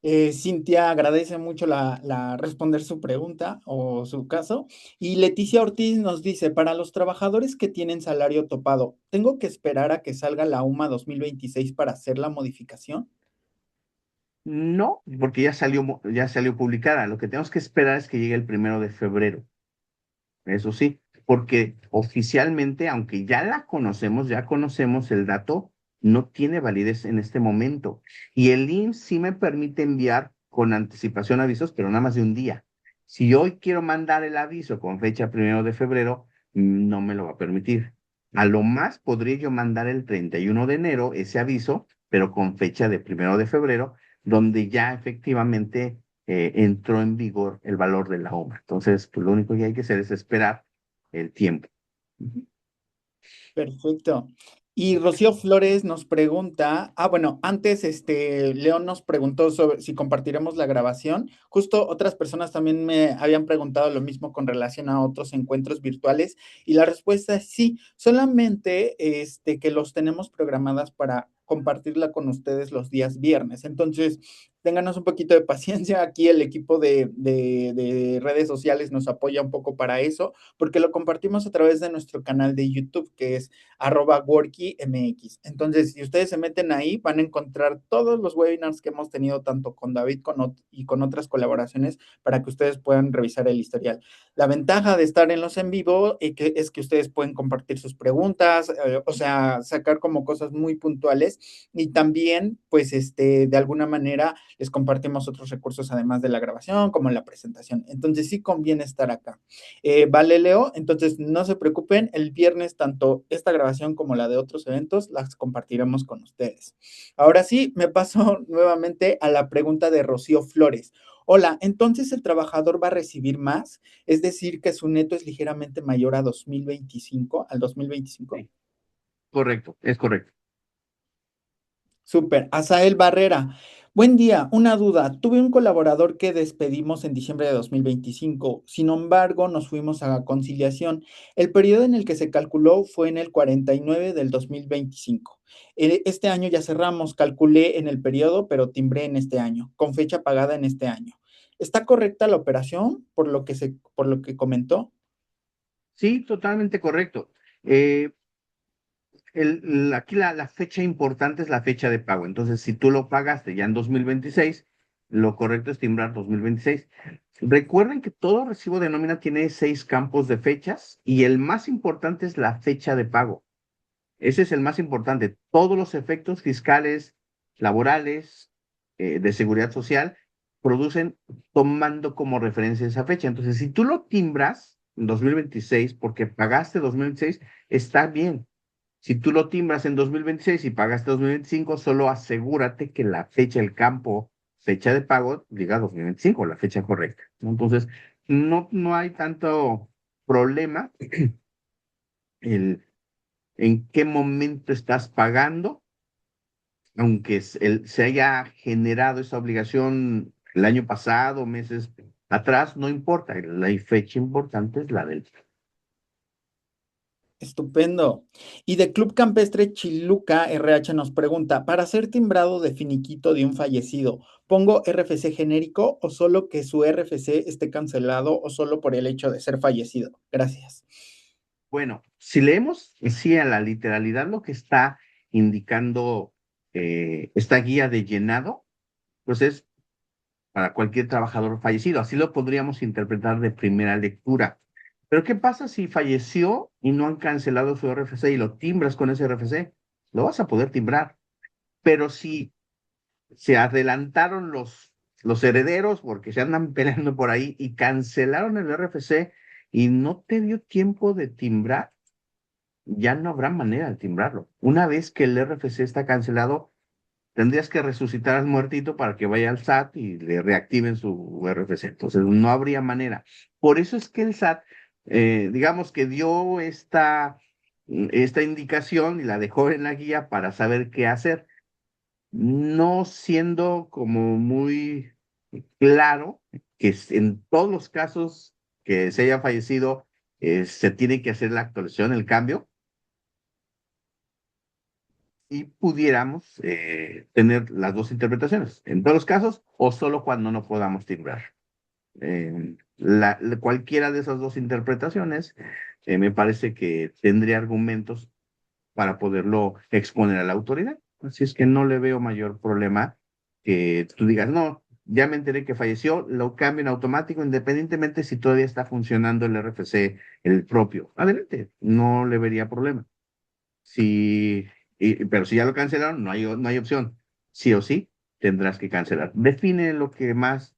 Cintia agradece mucho la responder su pregunta o su caso. Y Leticia Ortiz nos dice, para los trabajadores que tienen salario topado, ¿tengo que esperar a que salga la UMA 2026 para hacer la modificación?
No, porque ya salió publicada. Lo que tenemos que esperar es que llegue el 1 de febrero. Eso sí, porque oficialmente, aunque ya la conocemos, ya conocemos el dato, no tiene validez en este momento. Y el IMSS sí me permite enviar con anticipación avisos, pero nada más de un día. Si hoy quiero mandar el aviso con fecha 1 de febrero, no me lo va a permitir. A lo más podría yo mandar el 31 de enero ese aviso, pero con fecha de 1 de febrero, donde ya efectivamente entró en vigor el valor de la OMA. Entonces, pues lo único que hay que hacer es esperar el tiempo. Ujú.
Perfecto. Y Rocío Flores nos pregunta, bueno, antes León nos preguntó sobre si compartiremos la grabación. Justo otras personas también me habían preguntado lo mismo con relación a otros encuentros virtuales y la respuesta es sí, solamente que los tenemos programadas para compartirla con ustedes los días viernes. Entonces, ténganos un poquito de paciencia. Aquí el equipo de redes sociales nos apoya un poco para eso, porque lo compartimos a través de nuestro canal de YouTube, que es @workymx. Entonces, si ustedes se meten ahí, van a encontrar todos los webinars que hemos tenido, tanto con David y con otras colaboraciones, para que ustedes puedan revisar el historial. La ventaja de estar en los en vivo es que ustedes pueden compartir sus preguntas, o sea, sacar como cosas muy puntuales, y también, pues, de alguna manera les compartimos otros recursos además de la grabación, como la presentación. Entonces, sí conviene estar acá. Vale, Leo. Entonces, no se preocupen. El viernes, tanto esta grabación como la de otros eventos, las compartiremos con ustedes. Ahora sí, me paso nuevamente a la pregunta de Rocío Flores. Hola, entonces el trabajador va a recibir más, es decir, que su neto es ligeramente mayor a 2025, al 2025.
Sí, correcto, es correcto.
Súper. Asael Barrera. Buen día. Una duda. Tuve un colaborador que despedimos en diciembre de 2025. Sin embargo, nos fuimos a conciliación. El periodo en el que se calculó fue en el 49 del 2025. Este año ya cerramos. Calculé en el periodo, pero timbré en este año, con fecha pagada en este año. ¿Está correcta la operación por lo que comentó?
Sí, totalmente correcto. Aquí la fecha importante es la fecha de pago. Entonces, si tú lo pagaste ya en 2026, lo correcto es timbrar 2026. Recuerden que todo recibo de nómina tiene 6 campos de fechas y el más importante es la fecha de pago. Ese es el más importante. Todos los efectos fiscales, laborales, de seguridad social, producen tomando como referencia esa fecha. Entonces, si tú lo timbras en 2026 porque pagaste 2026, está bien. Si tú lo timbras en 2026 y pagaste 2025, solo asegúrate que la fecha, el campo, fecha de pago, diga 2025, la fecha correcta, ¿no? Entonces, no hay tanto problema el, en qué momento estás pagando, aunque se haya generado esa obligación el año pasado, meses atrás, no importa, la fecha importante es la del...
Estupendo. Y de Club Campestre Chiluca RH nos pregunta, para ser timbrado de finiquito de un fallecido, ¿pongo RFC genérico o solo que su RFC esté cancelado o solo por el hecho de ser fallecido? Gracias.
Bueno, si leemos sí a la literalidad lo que está indicando esta guía de llenado, pues es para cualquier trabajador fallecido. Así lo podríamos interpretar de primera lectura. Pero ¿qué pasa si falleció y no han cancelado su RFC y lo timbras con ese RFC? Lo vas a poder timbrar. Pero si se adelantaron los herederos porque se andan peleando por ahí y cancelaron el RFC y no te dio tiempo de timbrar, ya no habrá manera de timbrarlo. Una vez que el RFC está cancelado, tendrías que resucitar al muertito para que vaya al SAT y le reactiven su RFC. Entonces, no habría manera. Por eso es que el SAT, digamos que dio esta indicación y la dejó en la guía para saber qué hacer, no siendo como muy claro que en todos los casos que se haya fallecido, se tiene que hacer la actualización, el cambio y pudiéramos tener las dos interpretaciones, en todos los casos o solo cuando no podamos timbrar. Cualquiera de esas dos interpretaciones me parece que tendría argumentos para poderlo exponer a la autoridad. Así es que no le veo mayor problema que tú digas, no, ya me enteré que falleció, lo cambio en automático, independientemente si todavía está funcionando el RFC, el propio. Adelante, no le vería problema. Si, pero si ya lo cancelaron, no hay opción. Sí o sí, tendrás que cancelar. Define lo que más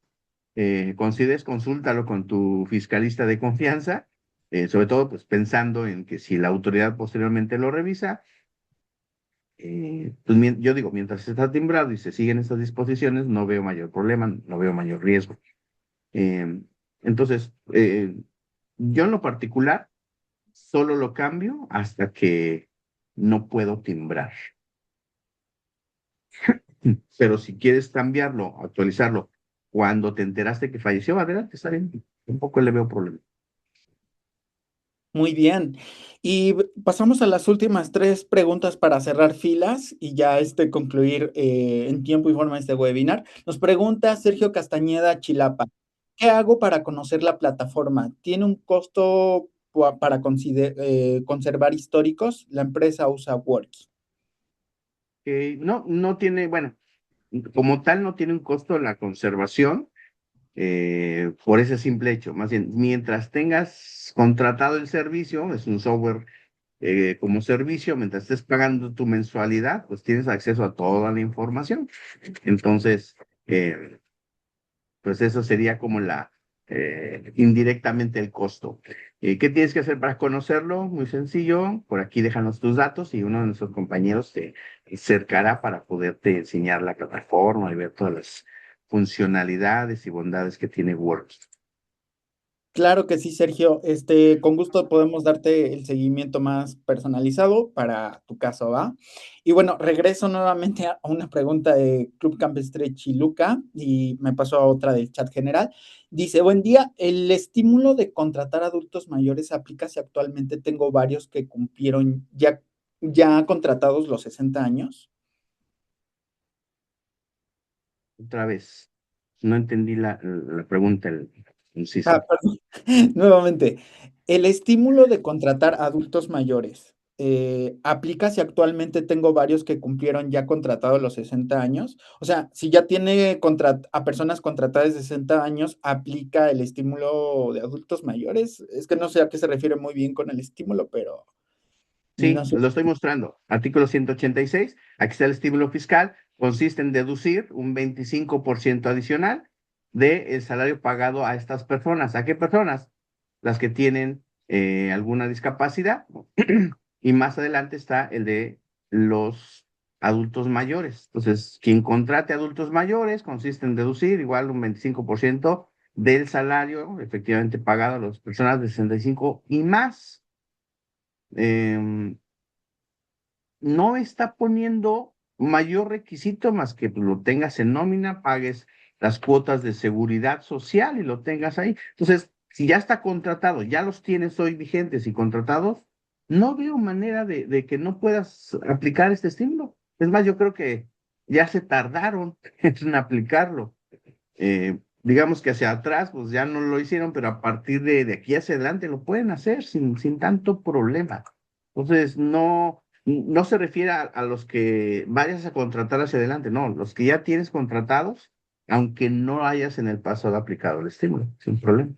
consideres, consúltalo con tu fiscalista de confianza, sobre todo pues pensando en que si la autoridad posteriormente lo revisa, pues yo digo, mientras está timbrado y se siguen estas disposiciones, no veo mayor problema, no veo mayor riesgo. Eh, entonces, yo en lo particular solo lo cambio hasta que no puedo timbrar. Pero si quieres cambiarlo, actualizarlo, cuando te enteraste que falleció, adelante, está bien. Tampoco le veo problema.
Muy bien. Y pasamos a las últimas 3 preguntas para cerrar filas y ya, concluir, en tiempo y forma este webinar. Nos pregunta Sergio Castañeda Chilapa: "¿Qué hago para conocer la plataforma? ¿Tiene un costo para conservar históricos? La empresa usa Worky".
No, no tiene, bueno, como tal no tiene un costo la conservación, por ese simple hecho. Más bien, mientras tengas contratado el servicio, es un software como servicio, mientras estés pagando tu mensualidad, pues tienes acceso a toda la información. Entonces, pues eso sería como indirectamente el costo. ¿Qué tienes que hacer para conocerlo? Muy sencillo, por aquí déjanos tus datos y uno de nuestros compañeros te acercará para poderte enseñar la plataforma y ver todas las funcionalidades y bondades que tiene Word.
Claro que sí, Sergio. Con gusto podemos darte el seguimiento más personalizado para tu caso, ¿va? Y bueno, regreso nuevamente a una pregunta de Club Campestre Chiluca y me paso a otra del chat general. Dice: "Buen día, ¿el estímulo de contratar adultos mayores aplica si actualmente tengo varios que cumplieron ya contratados los 60 años?".
Otra vez, no entendí la pregunta, el inciso.
Perdón. Nuevamente, el estímulo de contratar adultos mayores, ¿aplica si actualmente tengo varios que cumplieron ya contratados los 60 años? O sea, si ya tiene a personas contratadas de 60 años, ¿aplica el estímulo de adultos mayores? Es que no sé a qué se refiere muy bien con el estímulo, pero no
Sí,
sé.
lo estoy mostrando. Artículo 186. Aquí está el estímulo fiscal. Consiste en deducir un 25% adicional del salario pagado a estas personas. ¿A qué personas? Las que tienen alguna discapacidad. Y más adelante está el de los adultos mayores. Entonces, quien contrate adultos mayores consiste en deducir igual un 25% del salario efectivamente pagado a las personas de 65 y más. Em, no está poniendo mayor requisito más que lo tengas en nómina, pagues las cuotas de seguridad social y lo tengas ahí. Entonces, si ya está contratado, ya los tienes hoy vigentes y contratados, no veo manera de que no puedas aplicar este estímulo. Es más, yo creo que ya se tardaron en aplicarlo. Digamos que hacia atrás, pues ya no lo hicieron, pero a partir de aquí hacia adelante lo pueden hacer sin tanto problema. Entonces, no se refiere a los que vayas a contratar hacia adelante, no, los que ya tienes contratados, aunque no hayas en el pasado aplicado el estímulo, sin problema.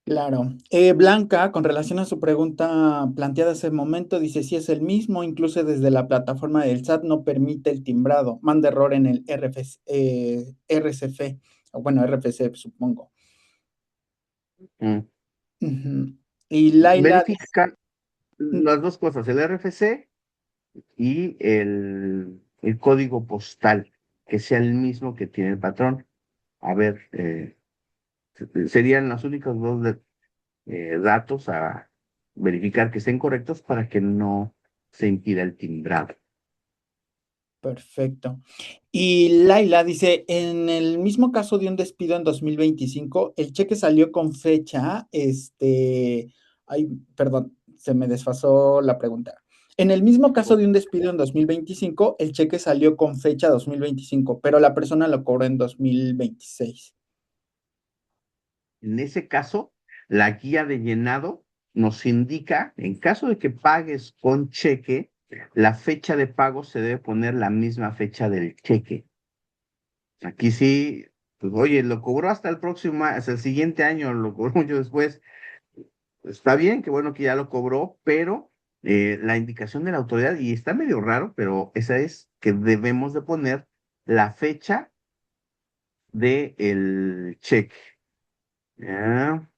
Claro. Blanca, con relación a su pregunta planteada hace un momento, dice: "Si es el mismo, incluso desde la plataforma del SAT no permite el timbrado, manda error en el RCF, o bueno, RFC, supongo".
Mm.
Ujú. Y Laila
Verifica
dice,
las dos cosas, el RFC y el código postal, que sea el mismo que tiene el patrón. A ver, serían los únicos dos datos a verificar que estén correctos para que no se impida el timbrado.
perfecto. Y Laila dice: "En el mismo caso de un despido en 2025, el cheque salió con fecha, ay, perdón, se me desfasó la pregunta. En el mismo caso de un despido en 2025, el cheque salió con fecha 2025, pero la persona lo cobró en 2026".
En ese caso, la guía de llenado nos indica, en caso de que pagues con cheque, la fecha de pago se debe poner la misma fecha del cheque. Aquí sí, pues oye, lo cobró hasta el próximo, hasta el siguiente año, lo cobró mucho después. Está bien, qué bueno que ya lo cobró, pero la indicación de la autoridad, y está medio raro, pero esa es que debemos de poner la fecha del cheque. ¿Ya?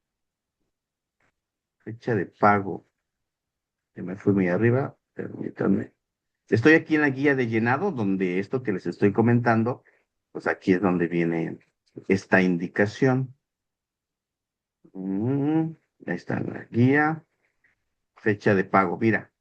Fecha de pago. Que me fui muy arriba, permítanme. Estoy aquí en la guía de llenado, donde esto que les estoy comentando, pues aquí es donde viene esta indicación. Mm, ahí está la guía, fecha de pago. Mira,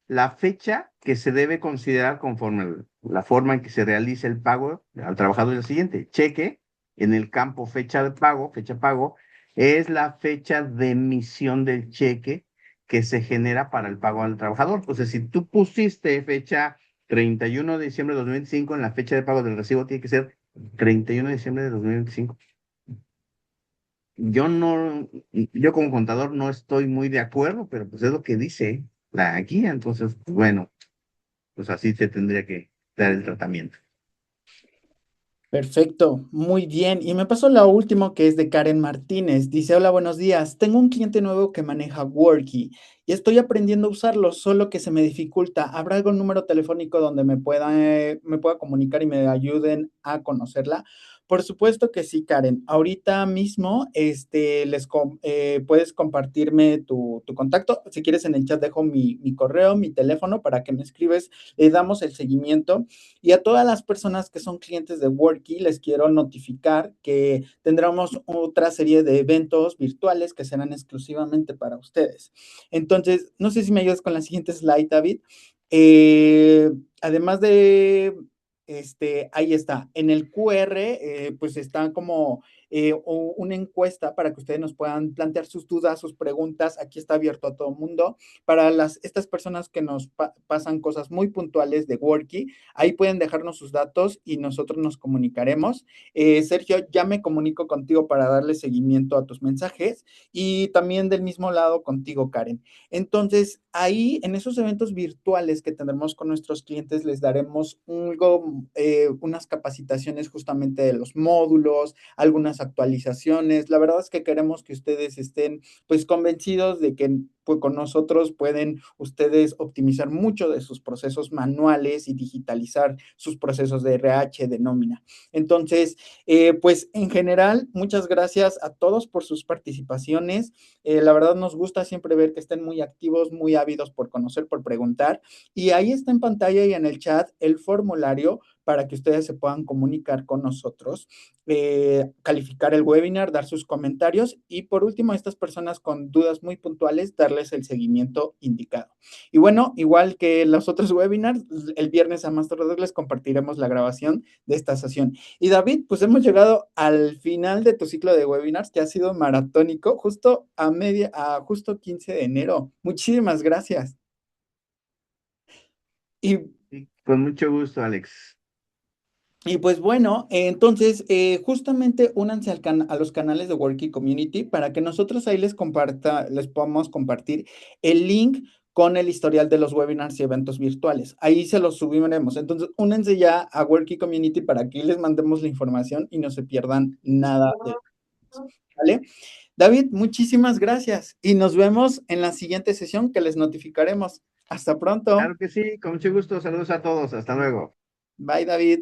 la fecha que se debe considerar conforme la forma en que se realice el pago al trabajador es la siguiente: cheque en el campo fecha de pago, fecha pago, es la fecha de emisión del cheque que se genera para el pago al trabajador. O sea, si tú pusiste fecha 31 de diciembre de 2025, en la fecha de pago del recibo tiene que ser 31 de diciembre de 2025. Yo no, yo como contador no estoy muy de acuerdo, pero pues es lo que dice la guía. Entonces, pues, bueno, pues así se tendría que dar el tratamiento.
Perfecto, muy bien. Y me pasó la última que es de Karen Martínez. Dice, hola, buenos días. Tengo un cliente nuevo que maneja Worky y estoy aprendiendo a usarlo, solo que se me dificulta. ¿Habrá algún número telefónico donde me pueda comunicar y me ayuden a conocerla? Por supuesto que sí, Karen. Ahorita mismo, puedes compartirme tu contacto. Si quieres, en el chat dejo mi correo, mi teléfono para que me escribes. Le damos el seguimiento. Y a todas las personas que son clientes de Worky, les quiero notificar que tendremos otra serie de eventos virtuales que serán exclusivamente para ustedes. Entonces, no sé si me ayudas con la siguiente slide, David. Además de, ahí está, en el QR, pues está como una encuesta para que ustedes nos puedan plantear sus dudas, sus preguntas. Aquí está abierto a todo el mundo. Para estas personas que nos pasan cosas muy puntuales de Worky, ahí pueden dejarnos sus datos y nosotros nos comunicaremos. Sergio, ya me comunico contigo para darle seguimiento a tus mensajes y también del mismo lado contigo, Karen. Entonces, ahí en esos eventos virtuales que tendremos con nuestros clientes, les daremos unas capacitaciones justamente de los módulos, algunas actualizaciones. La verdad es que queremos que ustedes estén pues convencidos de que pues, con nosotros pueden ustedes optimizar mucho de sus procesos manuales y digitalizar sus procesos de RH, de nómina. Entonces, pues en general, muchas gracias a todos por sus participaciones. La verdad nos gusta siempre ver que estén muy activos, muy ávidos por conocer, por preguntar. Y ahí está en pantalla y en el chat el formulario para que ustedes se puedan comunicar con nosotros, calificar el webinar, dar sus comentarios y por último a estas personas con dudas muy puntuales darles el seguimiento indicado. Y bueno, igual que los otros webinars, el viernes a más tardar les compartiremos la grabación de esta sesión. Y David, pues hemos llegado al final de tu ciclo de webinars que ha sido maratónico, justo justo 15 de enero. Muchísimas gracias. Y
Sí, con mucho gusto, Alex.
pues bueno, entonces justamente únanse a los canales de Worky Community para que nosotros ahí les podamos compartir el link con el historial de los webinars y eventos virtuales. Ahí se los subiremos. Entonces, únense ya a Worky Community para que les mandemos la información y no se pierdan nada de eso. ¿Vale? David, muchísimas gracias y nos vemos en la siguiente sesión que les notificaremos. Hasta pronto.
Claro que sí, con mucho gusto. Saludos a todos. Hasta luego.
Bye, David.